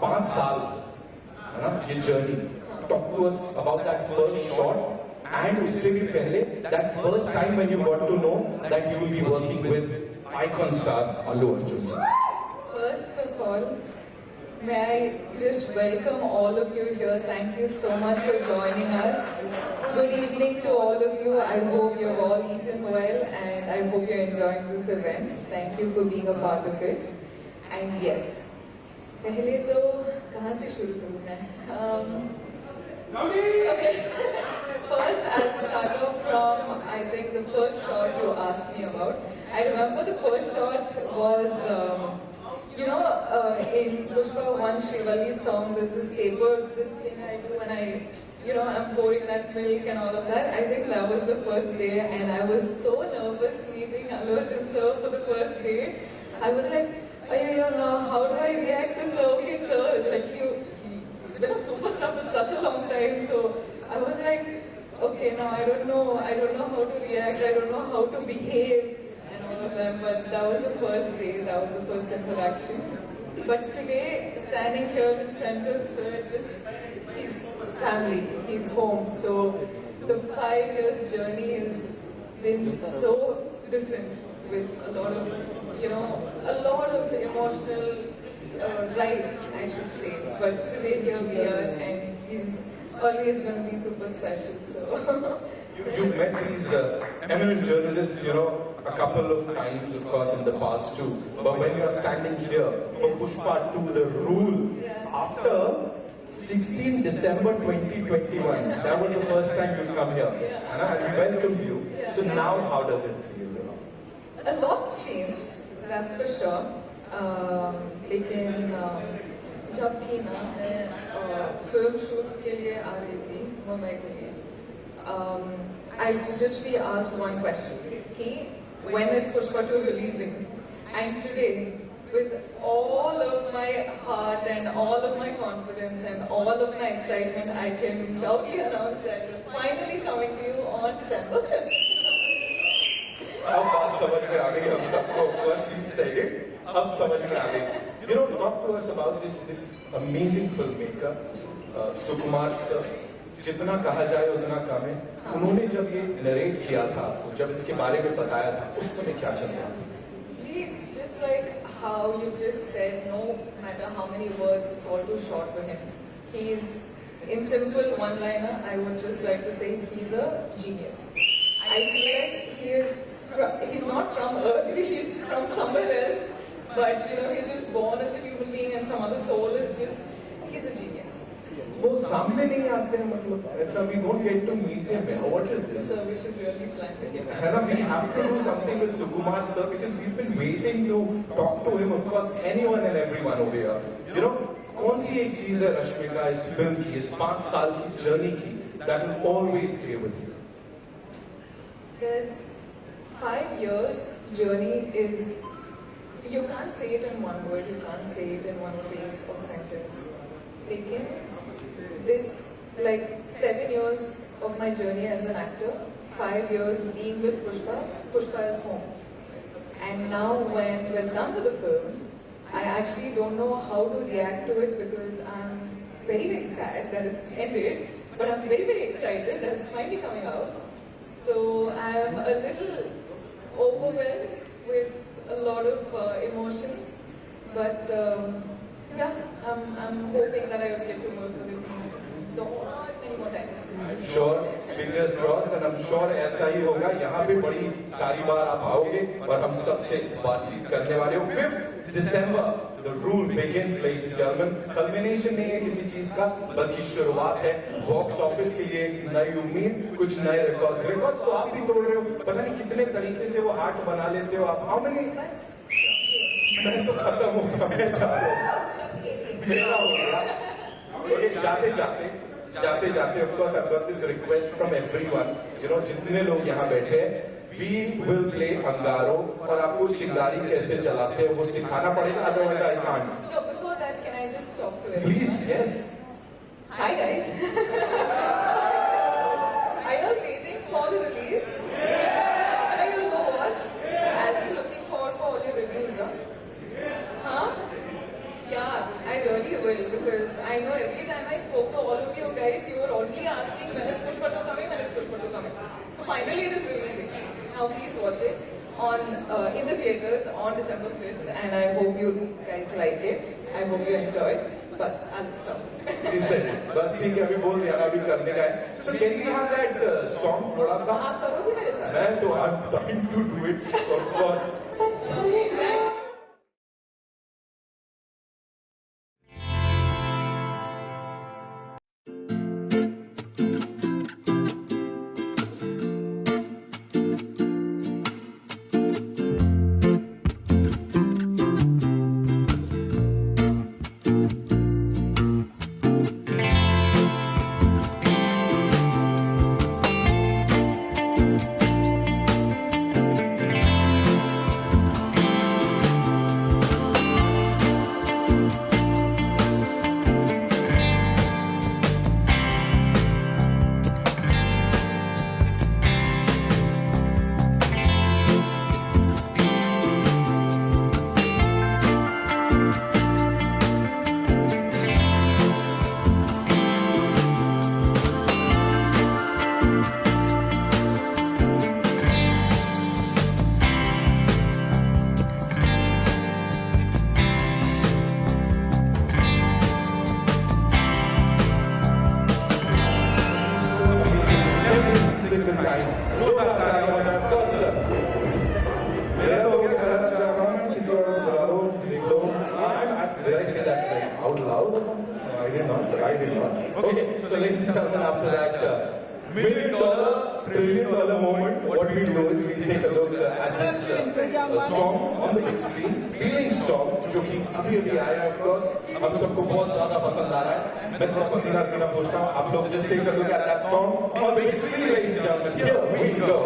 5 साल, है ना, ये journey. Talk to us about that first shot, and उससे भी पहले, that first time when you got to know that you will be working with icon star Allu Arjun. First of all, may I just welcome all of you here. Thank you so much for joining us. Good evening to all of you. I hope you've all eaten well and I hope you're enjoying this event. Thank you for being a part of it. And yes, पहले तो कहाँ से शुरू करूँ मैं? Okay. First, I'll start off from, I think, the first shot you asked me about. I remember the first shot was, in Pushpa 1 Shivali's song, there's this paper, this thing I do when I'm pouring that milk and all of that. I think that was the first day and I was so nervous meeting Allu Arjun sir for the first day. I was like, how do I react to sir? Okay, sir, like he's been a superstar for such a long time, so I was like, okay, now I don't know how to react, I don't know how to behave and all of that, but that was the first day, that was the first interaction. But today, standing here in front of sir, he's family, he's home, so the 5 years journey has been so different with a lot of emotional ride, I should say. But today here we are, and he's always going to be super special. So You met these eminent journalists, a couple of times, of course, in the past too. But when you are standing here for Pushpa 2, The Rule, after 16 December 2021, that was the first time you come here, and we welcomed you. So now, how does it feel? a lot's changed, that's for sure. लेकिन जब भी ना मैं film shoot के लिए आ रही थी मुंबई के लिए, I used to just be asked one question: when is Pushpa 2 releasing? And today, with all of my heart and all of my confidence and all of my excitement, I can proudly announce that we're finally coming to you on December 5th. अब बात समझ में आ गई हम सबको. She said it. अब समझ में आ गई. Talk to us about this amazing filmmaker, Sukumar sir. जितना कहा जाए उतना कम है. उन्होंने जब ये नरेट किया था, जब इसके बारे में बताया था, उस समय क्या चल रहा था? It's just like how you just said, no matter how many words, it's all too short for him. He's, in simple one-liner, I would just like to say he's a genius. I feel like he's not from Earth, he's from somewhere else, but he's just born as a human being and some other soul is just, he's a genius. वो सामने नहीं आते हैं, मतलब ऐसा we don't get to meet him. What is this? So we should really plan to get है ना, we have to do something with Sukumar sir because we've been waiting to talk to him. Of course, anyone and everyone over here. कौन सी एक चीज है रश्मिका इस film की, इस 5 साल की जर्नी की, that will always stay with you? This 5 years journey is, you can't say it in one word, you can't say it in one phrase or sentence. Lekin, this 7 years of my journey as an actor, 5 years being with Pushpa is home. And now when we're done with the film, I actually don't know how to react to it because I'm very, very sad that it's ended, but I'm very, very excited that it's finally coming out. So I'm a little overwhelmed with a lot of emotions, but I'm hoping that I will get to work with him many more times. I'm sure, fingers crossed, and I'm sure ऐसा ही होगा. यहाँ पे बड़ी सारी बार आप आओगे और हम सबसे बातचीत करने वाले हो. 5th December, The Rule begins, ladies and gentlemen. Culmination नहीं है किसी चीज का, बल्कि शुरुआत है. बॉक्स ऑफिस के लिए एक नई उम्मीद, कुछ नए रिकॉर्ड्स तो आप भी तोड़ रहे हो. पता नहीं कितने तरीके से वो आर्ट बना लेते हो आप. How many? मैं तो खत्म हो गया, मैं जा रहा हूँ. मेरा हो गया. जाते जाते of course I've got this request from everyone. जितने लोग यहाँ बैठे हैं, we will play Angaaron और आपको चिंगारी कैसे चलाते हैं वो सिखाना पड़ेगा. Otherwise I can't. No, before that, can I just talk to him? Please, yes. Hi guys. Are you all waiting for the release? Are you going to watch? I'll be looking forward So finally it is releasing. Now please watch it on in the theaters on December 5th, and I hope you guys like it. I hope you enjoy it. बस आज stop. She said it. बस ठीक है, अभी बोल दिया, अभी करने का है. So can we have that song थोड़ा सा? आप करोगे मेरे साथ? मैं तो I'm trying to do it, of course. Okay, so ladies and gentlemen, after that $1 million, $1 trillion moment, what we do is we take a look at this song on the big screen, Feeling Song, जो कि अभी अभी आया है, of course, हम सबको बहुत ज़्यादा पसंद आ रहा है. मैं थोड़ा पसीना सीना पूछता हूँ, आप लोग just take a look at that song on the big screen, ladies and gentlemen. Here we go.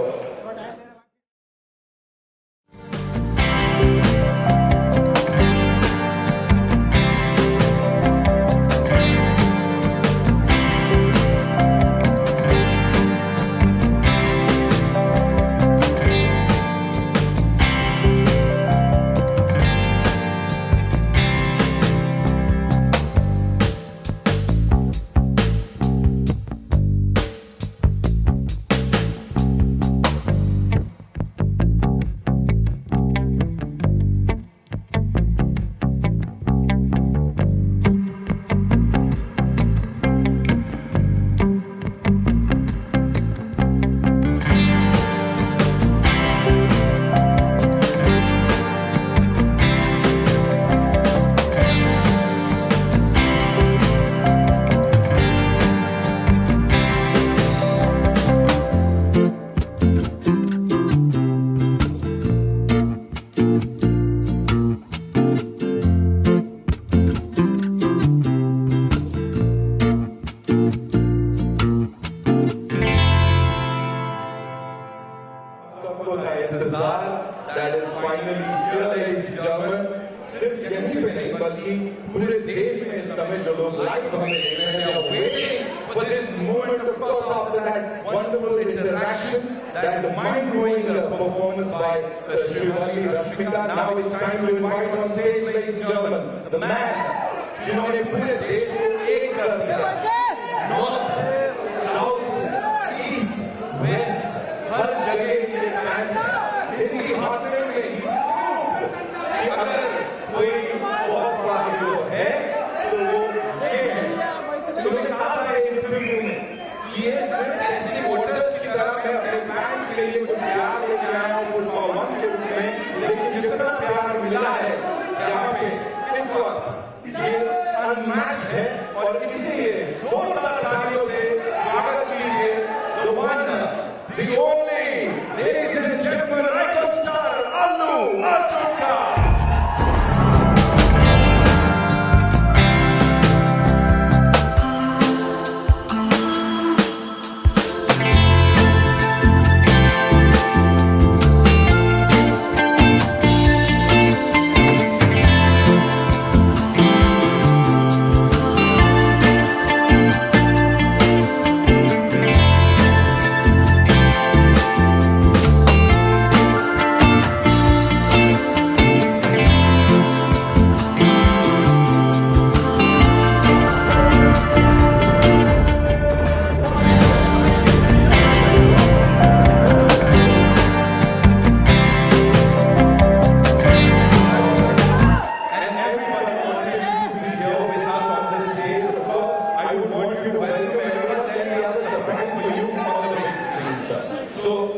That is finally here, ladies and gentlemen. सिर्फ यहीं पे नहीं बल्कि पूरे देश में इस समय जो लोग लाइव हमें देख रहे हैं, are waiting for this moment, of course, after that wonderful interaction, that mind-blowing performance by Allu Rashmika. Now it's time to invite on stage, ladies and gentlemen, the man जिन्होंने पूरे देश को एक कर दिया. North, South, East, West, हर जगह के fans हैं. हिंदी हार्टलैंड में कि अगर कोई बहुत बड़ा हीरो है तो वो ये है. मैंने कहा था एक इंटरव्यू में कि ये सिर्फ ऐसे वोटर्स की तरह मैं अपने फैंस के लिए कुछ प्यार लेके आया हूँ पुष्पा 1 के रूप में, लेकिन जितना प्यार मिला है यहाँ पे इस वक्त ये अनमैच्ड है. और इसीलिए जोरदार तालियों से स्वागत कीजिए the one, the only, ladies and gentlemen, icon star Allu Arjun ka.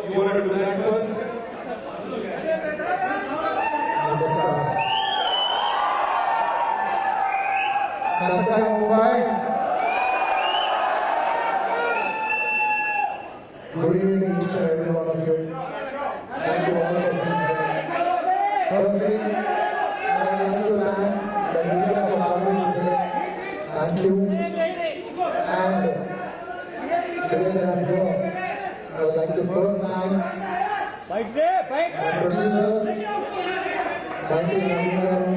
you want to do that first? Namaskar Mumbai. Good evening each and every one of you. Thank you all for being here. Firstly, I would like to thank the media for coming today. Thank you. And today that I'm here, I would like to first thank my producers. Thank you, Angaaron.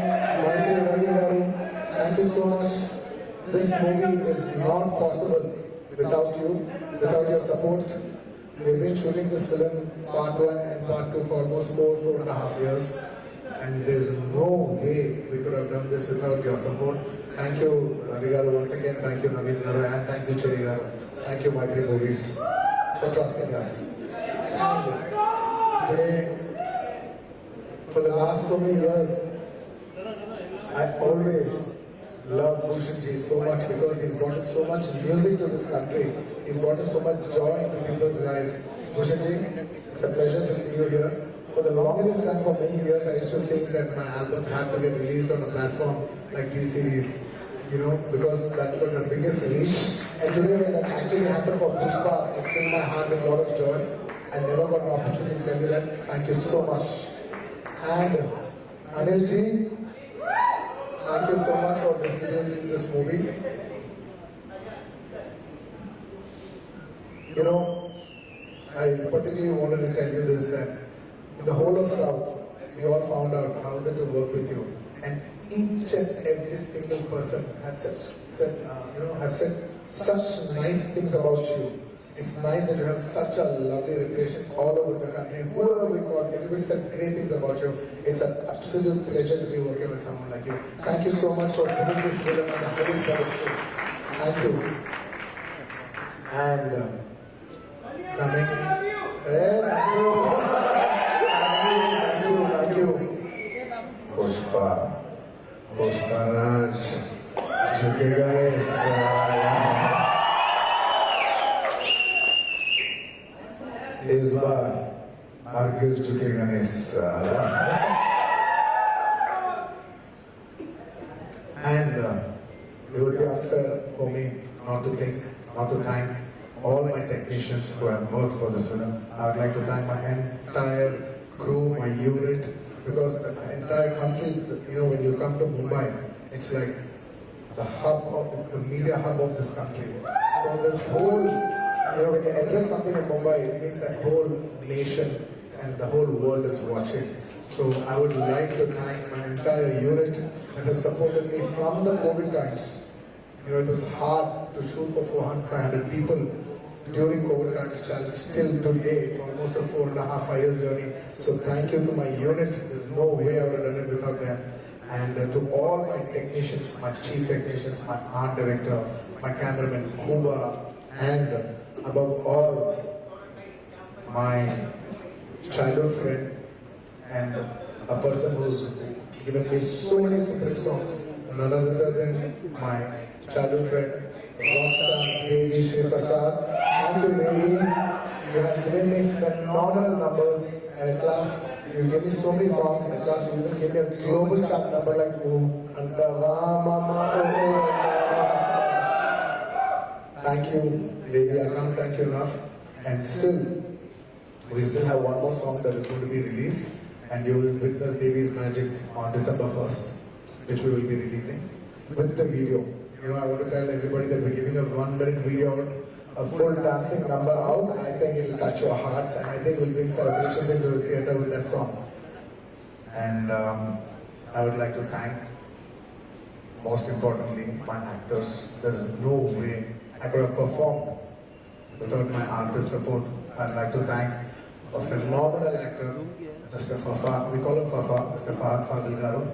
Thank you so much. This movie is not possible without you, without your support. We've been shooting this film, part 1 and part 2, for almost 4.5 years. And there's no way we could have done this without your support. Thank you, Ravi Garu, once again. Thank you, Naveen Garu, and thank you, Cherry Garu. Thank you, Maitri Movies, for trusting us. And today, for the last so many years, I always love Bhushanji so much because he's brought so much music to this country. He's brought so much joy into people's lives. Bhushanji, it's a pleasure to see you here. For the longest time, for many years, I used to think that my albums have to get released on a platform like T-Series, because that's got the biggest reach. And today, when that actually happened for Pushpa, it filled my heart with a lot of joy. I never got an opportunity to tell you that. Thank you so much. And Anil ji, thank you so much for distributing this movie. I particularly wanted to tell you this, that in the whole of South, we all found out how is it to work with you. And each and every single person has said such nice things about you. It's nice that you have such a lovely reputation all over the country. Whoever we call, everybody said great things about you. It's an absolute pleasure to be working with someone like you. Thank you so much for putting this film on the highest pedestal. Thank you. And coming. Thank you. Pushpa Raj, झुकेगा साला. इस बार market झुकेगा नहीं साला. And it would be unfair for me not to thank all my technicians who have worked for this film. I would like to thank my entire crew, my unit, because the entire country, when you come to Mumbai, it's like it's the media hub of this country. So this whole, when you address something in Mumbai, it means that whole nation and the whole world is watching. So I would like to thank my entire unit that has supported me from the COVID times. It was hard to shoot for 400-500 people during COVID times challenge till today. It's almost a 4.5 years journey. So thank you to my unit. There's no way I would have done it without them. And to all my technicians, my chief technicians, my art director, my cameraman, Kuba, and above all, my childhood friend and a person who's given me so many super songs, none other than my childhood friend, Rockstar Devi Shri Prasad. Thank you, Devi. You have given me phenomenal numbers, and at last, you gave me so many songs, and at last, you even gave me a global chart number like Thank you, Devi. I can't thank you enough. And we still have one more song that is going to be released, and you will witness Devi's magic on December 1st, which we will be releasing with the video. I want to tell everybody that we're giving a 1-minute video, a full dancing number out. I think it will touch your hearts, and I think we'll bring celebrations into the theatre with that song. And I would like to thank, most importantly, my actors. There's no way I could have performed without my artist support. I'd like to thank a phenomenal actor, Mr. Fafa. We call him Fafa, Mr. Fahad Fazil Garu.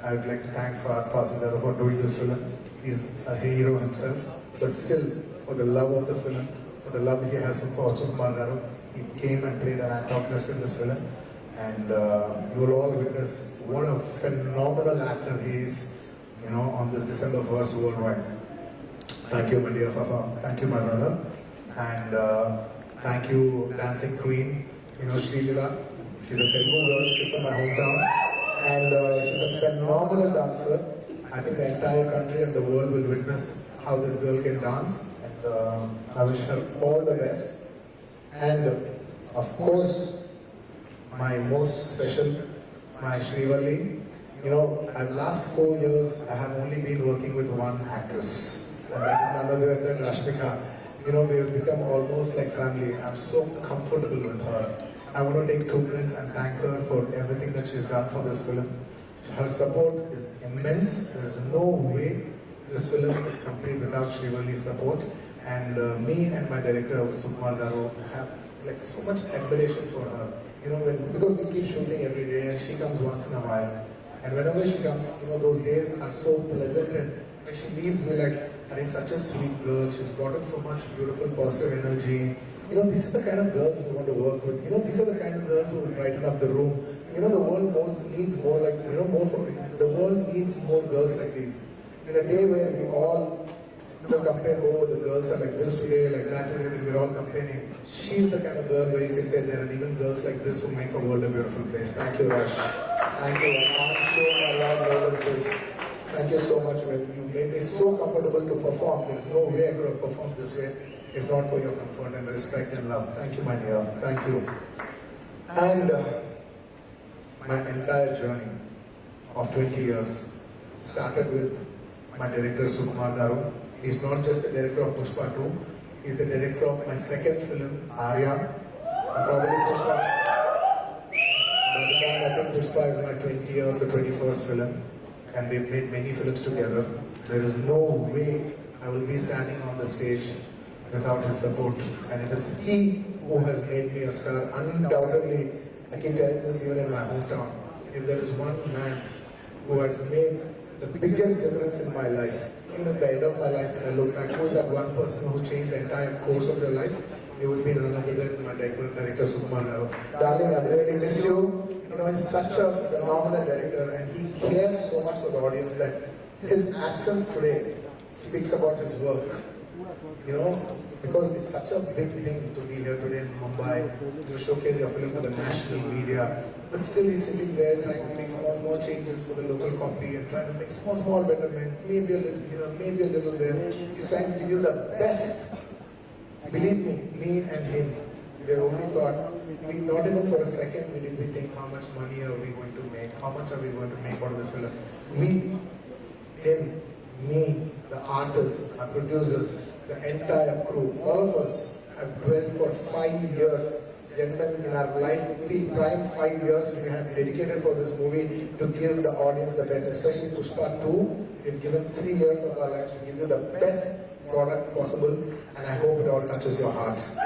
I would like to thank Fahad Fazil Garu for doing this film. He's a hero himself, but still, for the love of the film, for the love he has for Sukumar Garu, he came and played an antagonist in this film. And you will all witness what a phenomenal actor he is, on this December 1st worldwide. Thank you, my dear Fafa. Thank you, my brother. And thank you, Dancing Queen, Srilila. She's a Telugu girl, she's from my hometown. And she's a phenomenal dancer. I think the entire country and the world will witness how this girl can dance. And I wish her all the best. And of course, my most special, my Srivalli. Last 4 years, I have only been working with one actress. And that is none other than Rashmika. We have become almost like family. I'm so comfortable with her. I want to take 2 minutes and thank her for everything that she's done for this film. Her support is immense. There is no way this film is complete without Srivalli's support. And me and my director, Sukumar, have so much admiration for her. Because we keep shooting every day and she comes once in a while. And whenever she comes, those days are so pleasant, and when she leaves, we're like, she's such a sweet girl. She's brought in so much beautiful, positive energy. These are the kind of girls we want to work with. These are the kind of girls who will brighten up the room. The world needs more like, the world needs more girls like these. In a day where we all compare, the girls are like this today, like that today, and we're all complaining. She's the kind of girl where you can say there are even girls like this who make a world a beautiful place. Thank you, Rash. Thank you. I'm sure my love more than this. Thank you so much. You made me so comfortable to perform. There's no way I could have performed this way if not for your comfort and respect and love. Thank you, my dear. Thank you. And my entire journey of 20 years started with my director, Sukumar. He's not just the director of Pushpa 2, he's the director of my second film, Arya. Probably Pushpa. By the time I think Pushpa is my 20th or 21st film, and we've made many films together. There is no way I will be standing on the stage without his support. And it is he who has made me a star. Undoubtedly, I can tell this even in my hometown. If there is one man who has made the biggest difference in my life, even at the end of my life, when I look back, who is that one person who changed the entire course of your life? It would be none other than my director, Sukumar. Darling, I really miss you. He's such a phenomenal director, and he cares so much for the audience that his absence today speaks about his work. Because it's such a big thing to be here today in Mumbai, to showcase your film to the national media. But still he's sitting there trying to make small changes for the local copy and trying to make small betterments, maybe a little maybe a little there. He's trying to give you the best. Believe me and him, we only thought, not even for a second did we think how much money are we going to make, how much are we going to make out of this film. We, him, me, the artists, our producers, the entire crew, all of us have dwelt for 5 years. Gentlemen, in our life, the prime 5 years we have dedicated for this movie to give the audience the best, especially Pushpa 2. We've given 3 years of our lives to give you the best product possible, and I hope it all touches your heart. I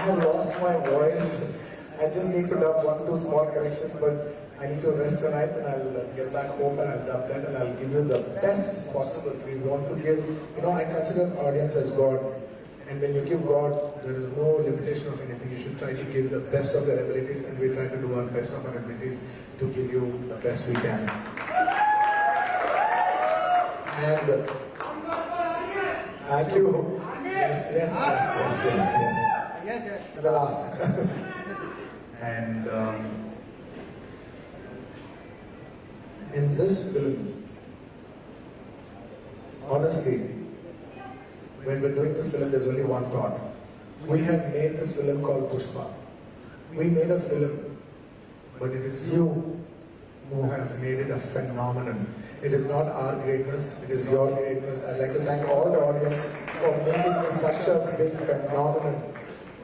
have lost my voice. I just need to dub 1-2 small corrections, but I need to rest tonight, and I'll get back home and I'll dub that and I'll give you the best possible. We want to give, I consider the audience as God. And when you give God, there is no limitation of anything. You should try to give the best of your abilities, and we try to do our best of our abilities to give you the best we can. And thank you. Yes. The last. And in this film, honestly, when we're doing this film, there's only one thought. We have made this film called Pushpa. We made a film, but it is you who has made it a phenomenon. It is not our greatness, it is your greatness. I'd like to thank all the audience for making this such a big phenomenon.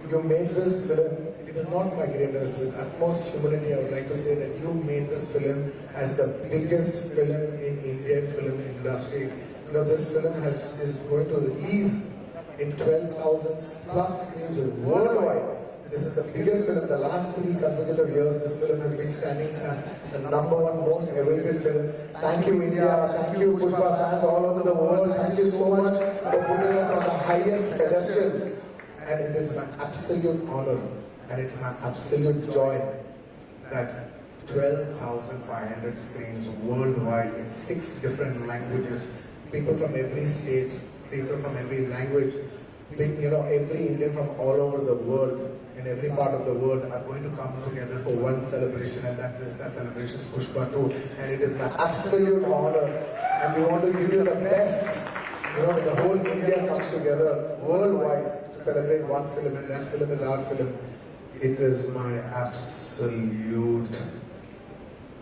You made this film, it is not my greatness. With utmost humility, I would like to say that you made this film as the biggest film in Indian film industry. This film is going to release in 12,000 plus screens worldwide. This is the biggest film. The last 3 consecutive years, this film has been standing as the #1 most awaited film. Thank you, India. Thank you, Pushpa fans all over the world. Thank you so much for putting us on the highest pedestal. And it is my absolute honor and it's my absolute joy that 12,500 screens worldwide in 6 different languages, people from every state, people from every language, every Indian from all over the world, in every part of the world, are going to come together for one celebration, and that celebration is Pushpa 2. And it is my absolute honor, and we want to give you the best. The whole India comes together worldwide to celebrate one film, and that film is our film. It is my absolute,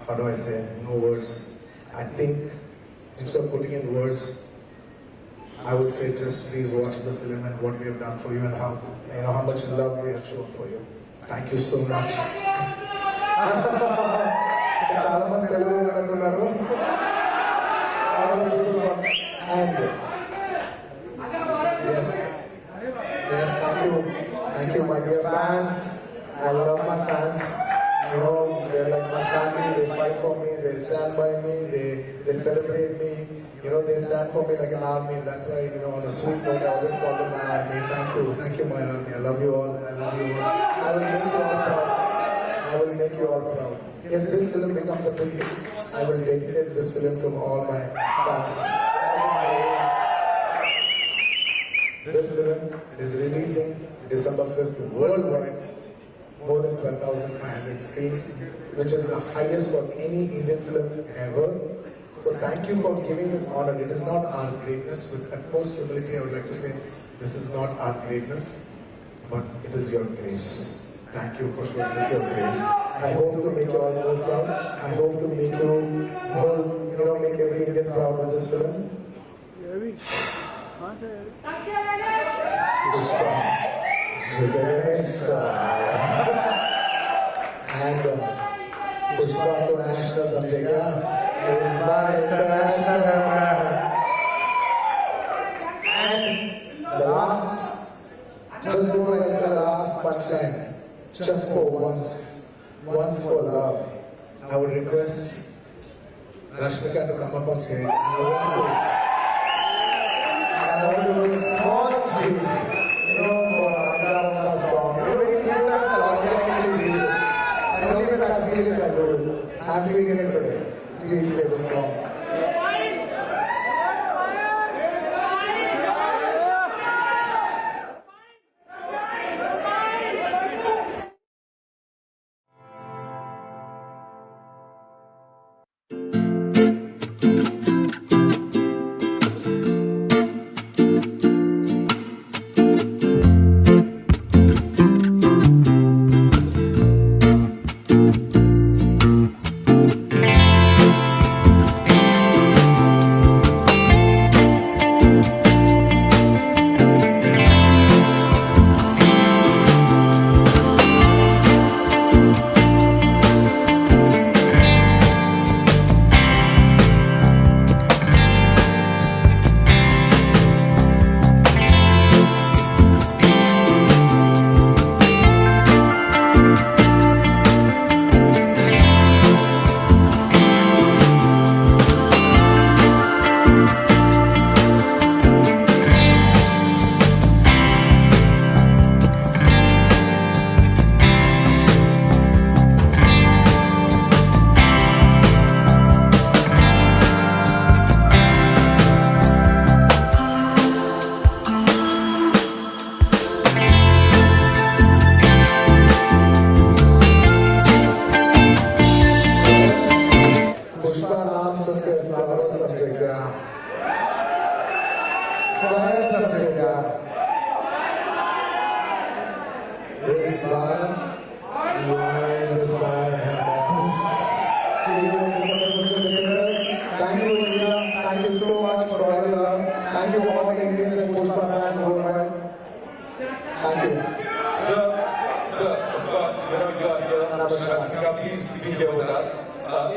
how do I say, no words. I think, instead of putting in words, I would say just please watch the film and what we have done for you and how much love we have shown for you. Thank you so much. And yes, thank you, my dear fans. I love my fans. They're like my family. They fight for me. They stand by me. They celebrate me. They stand for me like an army. That's why, on a sweet note, I always call them my army. Thank you, my army. I love you all. I love you all. I will make you all proud. I will make you all proud. If this film becomes a big hit, I will dedicate this film to all my fans. This film is releasing December 5th worldwide. More than 12,500 screens, which is the highest for any Indian film ever. So thank you for giving this honor. It is not our greatness. With utmost humility, I would like to say, this is not our greatness, but it is your grace. Thank you for showing us your grace. I hope to make you all more proud. I hope to make you all, make every Indian proud of this film. And Pushpa International समझेगा इस बार international है मैं. And the last, just before I say the last punchline, just for once for love, I would request Rashmika to come up on stage. I want to do a small tune, for Angaaron song. Very few times I'll organically feel it. And only when I feel it, I do it. I'm feeling it today. Please play the song.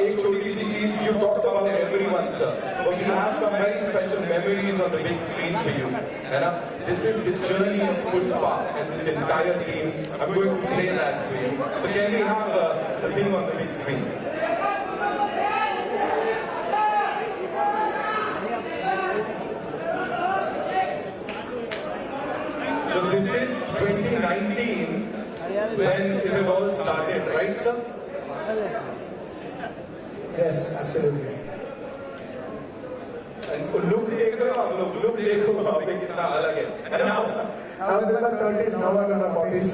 एक छोटी सी चीज, you talked about everyone, sir, but we have some very special memories on the big screen for you. This is the journey of Pushpa and this entire team. I'm going to play that for you. So can we have the thing on the big screen? So this is 2019 when it all started, right, sir? Yes, absolutely. Look देख रहे हो आप लोग, look देखो वहाँ पे कितना अलग है. And now in the 30s, now I'm in the 40s.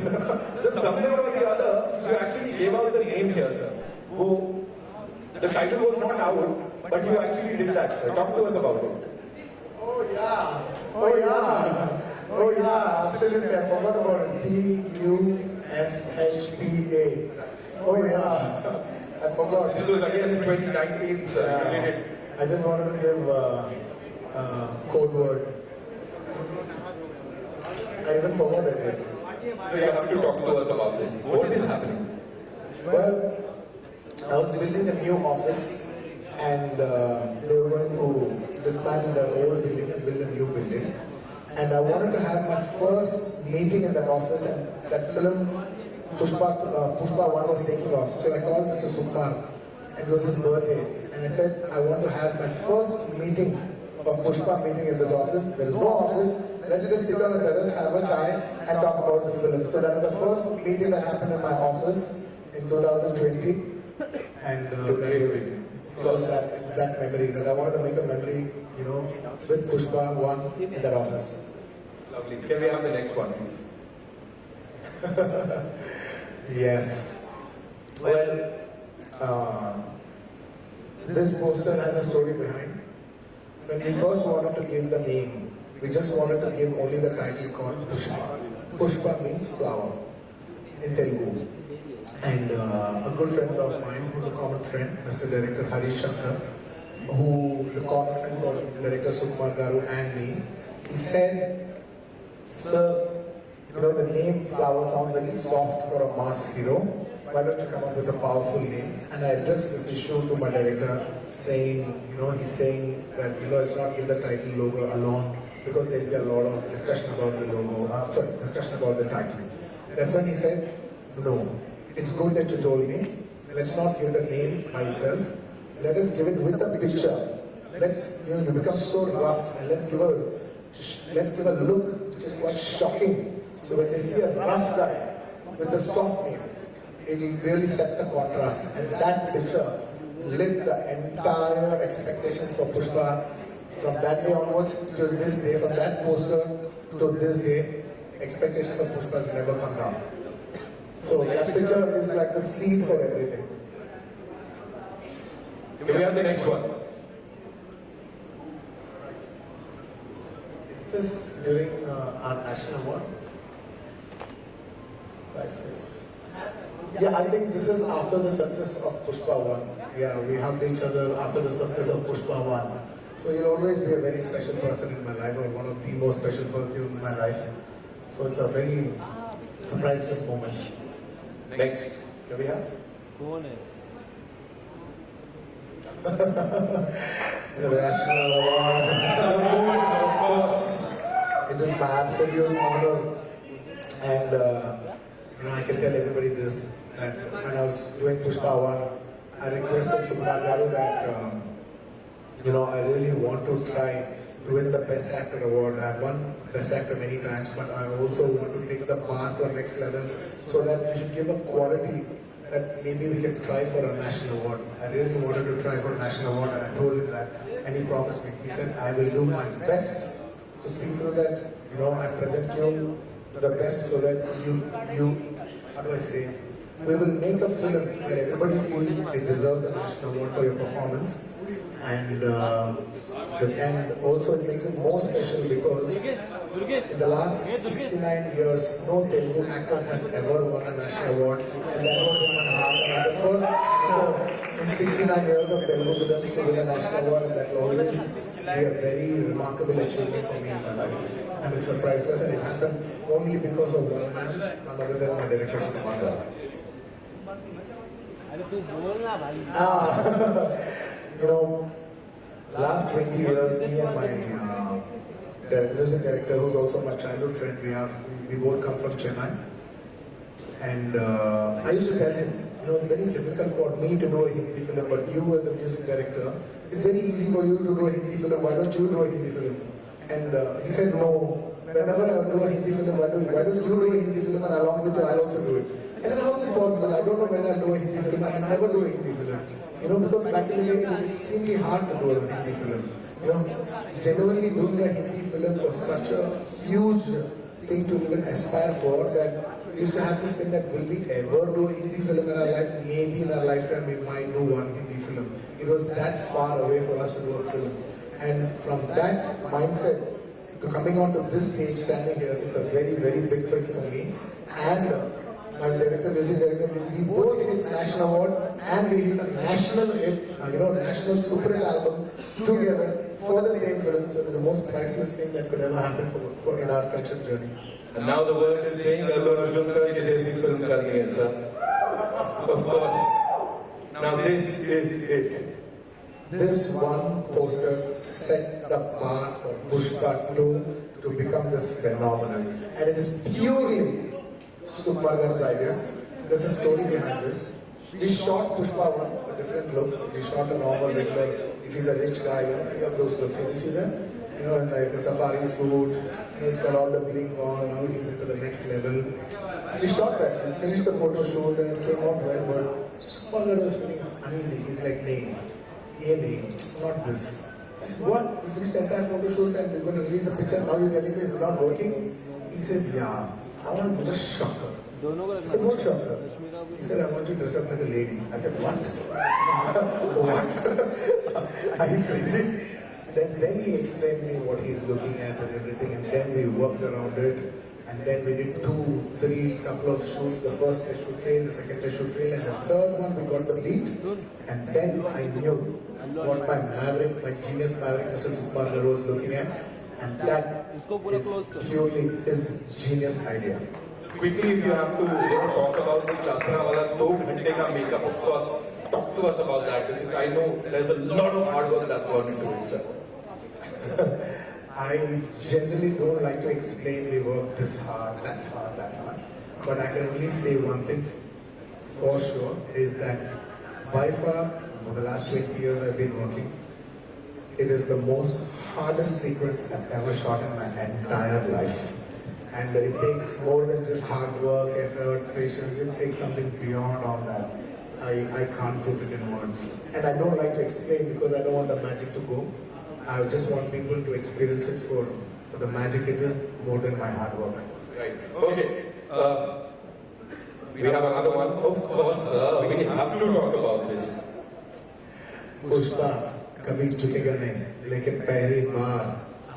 so somewhere or the other, you actually gave out the name here, sir. Who, the title was not out, but you actually did that, sir. Talk to us about it. Oh yeah, oh yeah, oh yeah, absolutely. I forgot about it. Pushpa. Oh yeah, I forgot. This was again in 2019, sir. You did it. I just wanted to give code word. I even forgot it. So you have to talk to us about this. What is happening? Well, I was building a new office and they were going to dismantle their old building and build a new building. And I wanted to have my first meeting in that office, and that film, Pushpa 1 was taking off. So I called Mr. Sukumar, and it was his birthday. And I said, I want to have my first meeting of Pushpa meeting in this office. There is no office. Let's just sit on the terrace, have a chai, and talk about the film. So that was the first meeting that happened in my office in 2020. And because that memory, that I wanted to make a memory, you know, with Pushpa 1 in that office. Lovely. Can we have the next one, please? Yes. Well, this poster has a story behind. When we first wanted to give the name, we just wanted to give only the title called Pushpa. Pushpa means flower in Telugu. And a good friend of mine, who's a common friend, Mr. Director Harish Shankar, who is a common friend for Director Sukumar Garu and me, he said, "Sir, you know, the name flower sounds very soft for a mass hero. Why don't you come up with a powerful name?" And I addressed this issue to my director, saying, you know, he's saying that, you know, it's not in the title logo alone, because there will be a lot of discussion about the logo, discussion about the title. That's when he said, no, it's good that you told me. Let's not give the name by itself. Let us give it with the picture. Let's, you know, you become so rough, and let's give a look which is quite shocking. So when they see a rough guy with a soft name, it will really set the contrast. And that picture lit the entire expectations for Pushpa from that day onwards till this day. From that poster to this day, expectations of Pushpa has never come down. So that picture is like the seed for everything. Can we have the next one? Is this during our national award? Yeah, I think this is after the success of Pushpa 1. Yeah, we hugged each other after the success of Pushpa 1. So you'll always be a very special person in my life, or one of the most special people in my life. So it's a very priceless moment. Next. Can we have? The National Award. Of course, it is my absolute honor. And you know, I can tell everybody this, that when I was doing Pushpa 1, I requested Sukumar Garu that, you know, I really want to try to win the Best Actor award. I've won Best Actor many times, but I also want to take the bar to the next level, so that we should give a quality that maybe we can try for a national award. I really wanted to try for a national award, and I told him that, and he promised me. He said, I will do my best to see through that, you know, I present you the best, so that you, how do I say, we will make a film where everybody feels they deserve the national award for your performance. And also it makes it more special because in the last 69 years, no Telugu actor has ever won a national award, and that was in my heart. And I'm the first actor in 69 years of Telugu films to win a national award, and that will always be a very remarkable achievement for me in my life. And it's a priceless, and it happened only because of one man, none other than my director Sukumar Garu. You know, last 20 years, me and my music director, who's also my childhood friend, we both come from Chennai. And I used to tell him, you know, it's very difficult for me to do a Hindi film, but you as a music director, it's very easy for you to do a Hindi film, why don't you do a Hindi film? And he said, no, whenever I do a Hindi film, why don't you do a Hindi film, and along with it, I'll also do it. I said, how is it possible? I don't know when I'll do a Hindi film, I'll never do a Hindi film. You know, because back in the day, it was extremely hard to do a Hindi film. You know, genuinely doing a Hindi film was such a huge thing to even aspire for that we used to have this thing that will we ever do a Hindi film in our life? Maybe in our lifetime we might do one Hindi film. It was that far away for us to do a film. And from that mindset to coming onto this stage, standing here, it's a very, very big thing for me. And my director, music director, we both hit National Award and we hit a national hit, national super hit album together for the same film. So it was the most priceless thing that could ever happen for in our friendship journey. And now the world is saying, Allu Arjun sir, ye jaisi film karni hai, sir. Of course. Now this is it. This one poster set the bar for Pushpa 2 to become this phenomenon. And it is purely Sukumar's idea. There's a story behind this. We shot Pushpa 1, a different look. We shot a normal, regular, if he's a rich guy, any of those looks. You see that? In like the safari suit, it's got all the bling on, now he's into the next level. We shot that, we finished the photo shoot and it came out well, but Sukumar was feeling uneasy. He's like, not this. I said, what? We finished the entire photo shoot and we're going to release the picture, now you're telling me it's not working? He says, yeah, I want to do a shocker. I said, what shocker? He said, I want you to dress up like a lady. I said, what? What? Are you crazy? Then he explained me what he's looking at and everything, and then we worked around it. And then we did 2, 3 couple of shoots. The first test shoot failed, the second test shoot failed, and the third one we got the beat. And then I knew what my maverick, my genius maverick, Mr. Sukumar was looking at, and that is purely his genius idea. Quickly, if you have to talk about the Chatra wala 2 ghante ka makeup, of course, talk to us about that, because I know there's a lot of hard work that's gone into it, sir. I generally don't like to explain we work this hard, that hard, that hard. But I can only say one thing for sure is that by far, for the last 20 years I've been working, it is the most hardest sequence I've ever shot in my entire life. And it takes more than just hard work, effort, patience, it takes something beyond all that. I can't put it in words. And I don't like to explain because I don't want the magic to go. I just want people to experience it for the magic it is more than my hard work. Right. Okay. We have another one. Of course, we have to talk about this. Pushpa कभी झुकेगा नहीं, लेकिन पहली बार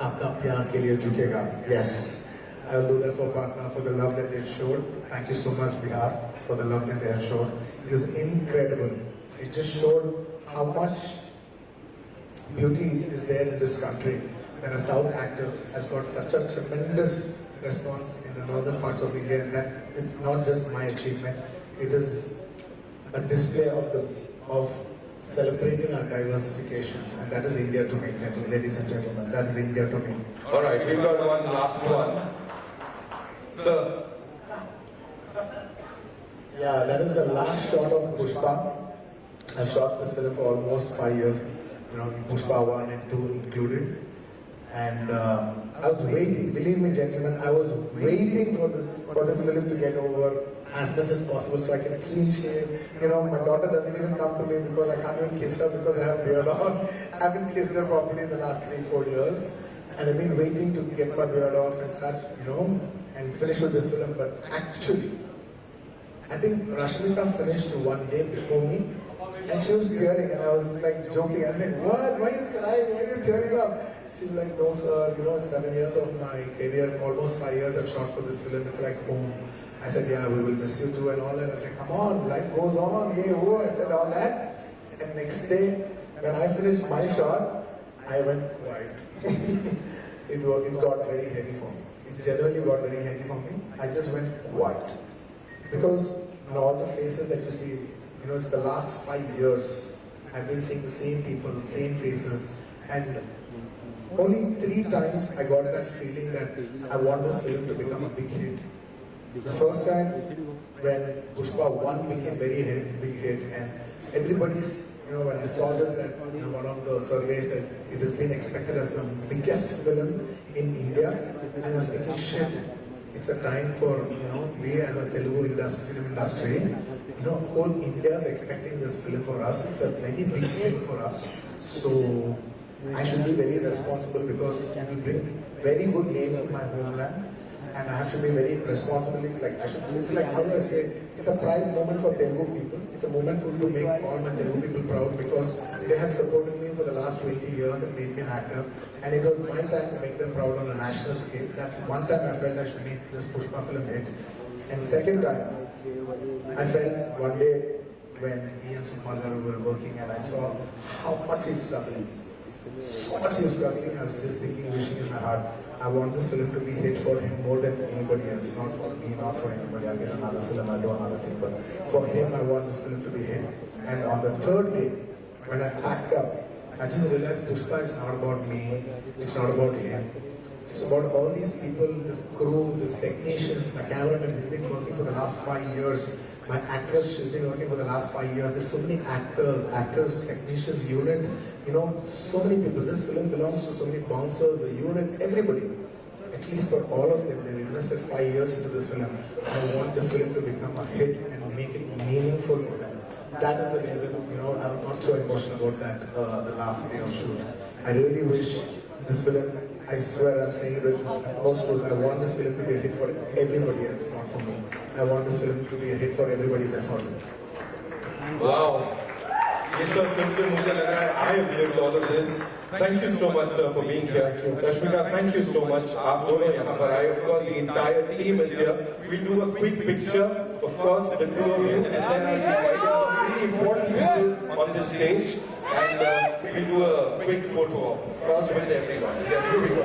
आपका प्यार के लिए झुकेगा. Yes, I will do that for partner for the love that they've showed. Thank you so much, Bihar, for the love that they have shown. It was incredible. It just showed how much beauty is there in this country. When a South actor has got such a tremendous response in the northern parts of India, and that it's not just my achievement. It is a display of celebrating our diversifications, and that is India to me, ladies and gentlemen. That is India to me. All right, we've got one last one. Sir. Yeah, that is the last shot of Pushpa. I shot this film for almost 5 years, Pushpa 1 and 2 included. And I was waiting, believe me gentlemen, I was waiting for this film to get over as much as possible so I can clean shave. My daughter doesn't even come to me because I can't even kiss her because I have beard on. I haven't kissed her properly in the last 3-4 years. And I've been waiting to get my beard off and start, and finish with this film. But actually, I think Rashmika finished 1 day before me. And she was tearing and I was like joking. I was like, what? Why are you crying? Why are you tearing up? She's like, no sir, in 7 years of my career, almost 5 years I've shot for this film. It's like home. I said, yeah, we will miss you too and all that. I was like, come on, life goes on. Yeah, oh, I said all that. And next day, when I finished my shot, I went quiet. It got very heavy for me. It generally got very heavy for me. I just went quiet. Because all the faces that you see, it's the last 5 years. I've been seeing the same people, the same faces. And only 3 times I got that feeling that I want this film to become a big hit. The first time when Pushpa 1 became very big hit, and everybody's, when I saw this, that one of the surveys that it has been expected as the biggest film in India, and I was thinking, shit, it's a time for, we as a Telugu film industry, whole India is expecting this film for us. It's a very big hit for us. So I should be very responsible because it will bring very good name to my homeland. And I have to be very responsibly, like I should, it's like, how do I say, it's a pride moment for Telugu people. It's a moment for to make all my Telugu people proud because they have supported me for the last 20 years and made me an actor. And it was my time to make them proud on a national scale. That's one time I felt I should make this Pushpa film hit. And second time, I felt one day when he and Sukumar were working and I saw how much he's struggling. So much he was struggling, I was just thinking, wishing in my heart, I want this film to be hit for him more than anybody else, not for me, not for anybody. I'll get another film, I'll do another thing, but for him, I want this film to be hit. And on the third day, when I packed up, I just realized Pushpa is not about me, it's not about him. It's about all these people, this crew, these technicians, my cameraman, he's been working for the last 5 years. My actress, she's been working for the last 5 years. There's so many actors, technicians, unit, so many people. This film belongs to so many bouncers, the unit, everybody. At least for all of them, they've invested 5 years into this film. I want this film to become a hit and make it meaningful for them. That is the reason, I'm not so emotional about that, the last day of shoot. I really wish this film, I swear I'm saying it with most truth, I want this film to be a hit for everybody else, not for me. I want this film to be a hit for everybody's effort. Wow. ये सब सुनकर मुझे लग रहा है I have lived all of this. Thank you so much, sir, for being here. Rashmika, thank you so much. आप दोनों यहाँ पर आए. Of course, the entire team is here. We'll do a quick picture. Of course, the two of you, and then I'll invite some really important people on the stage, and we'll do a quick photo op. Of course, with everyone. Yeah, here we go.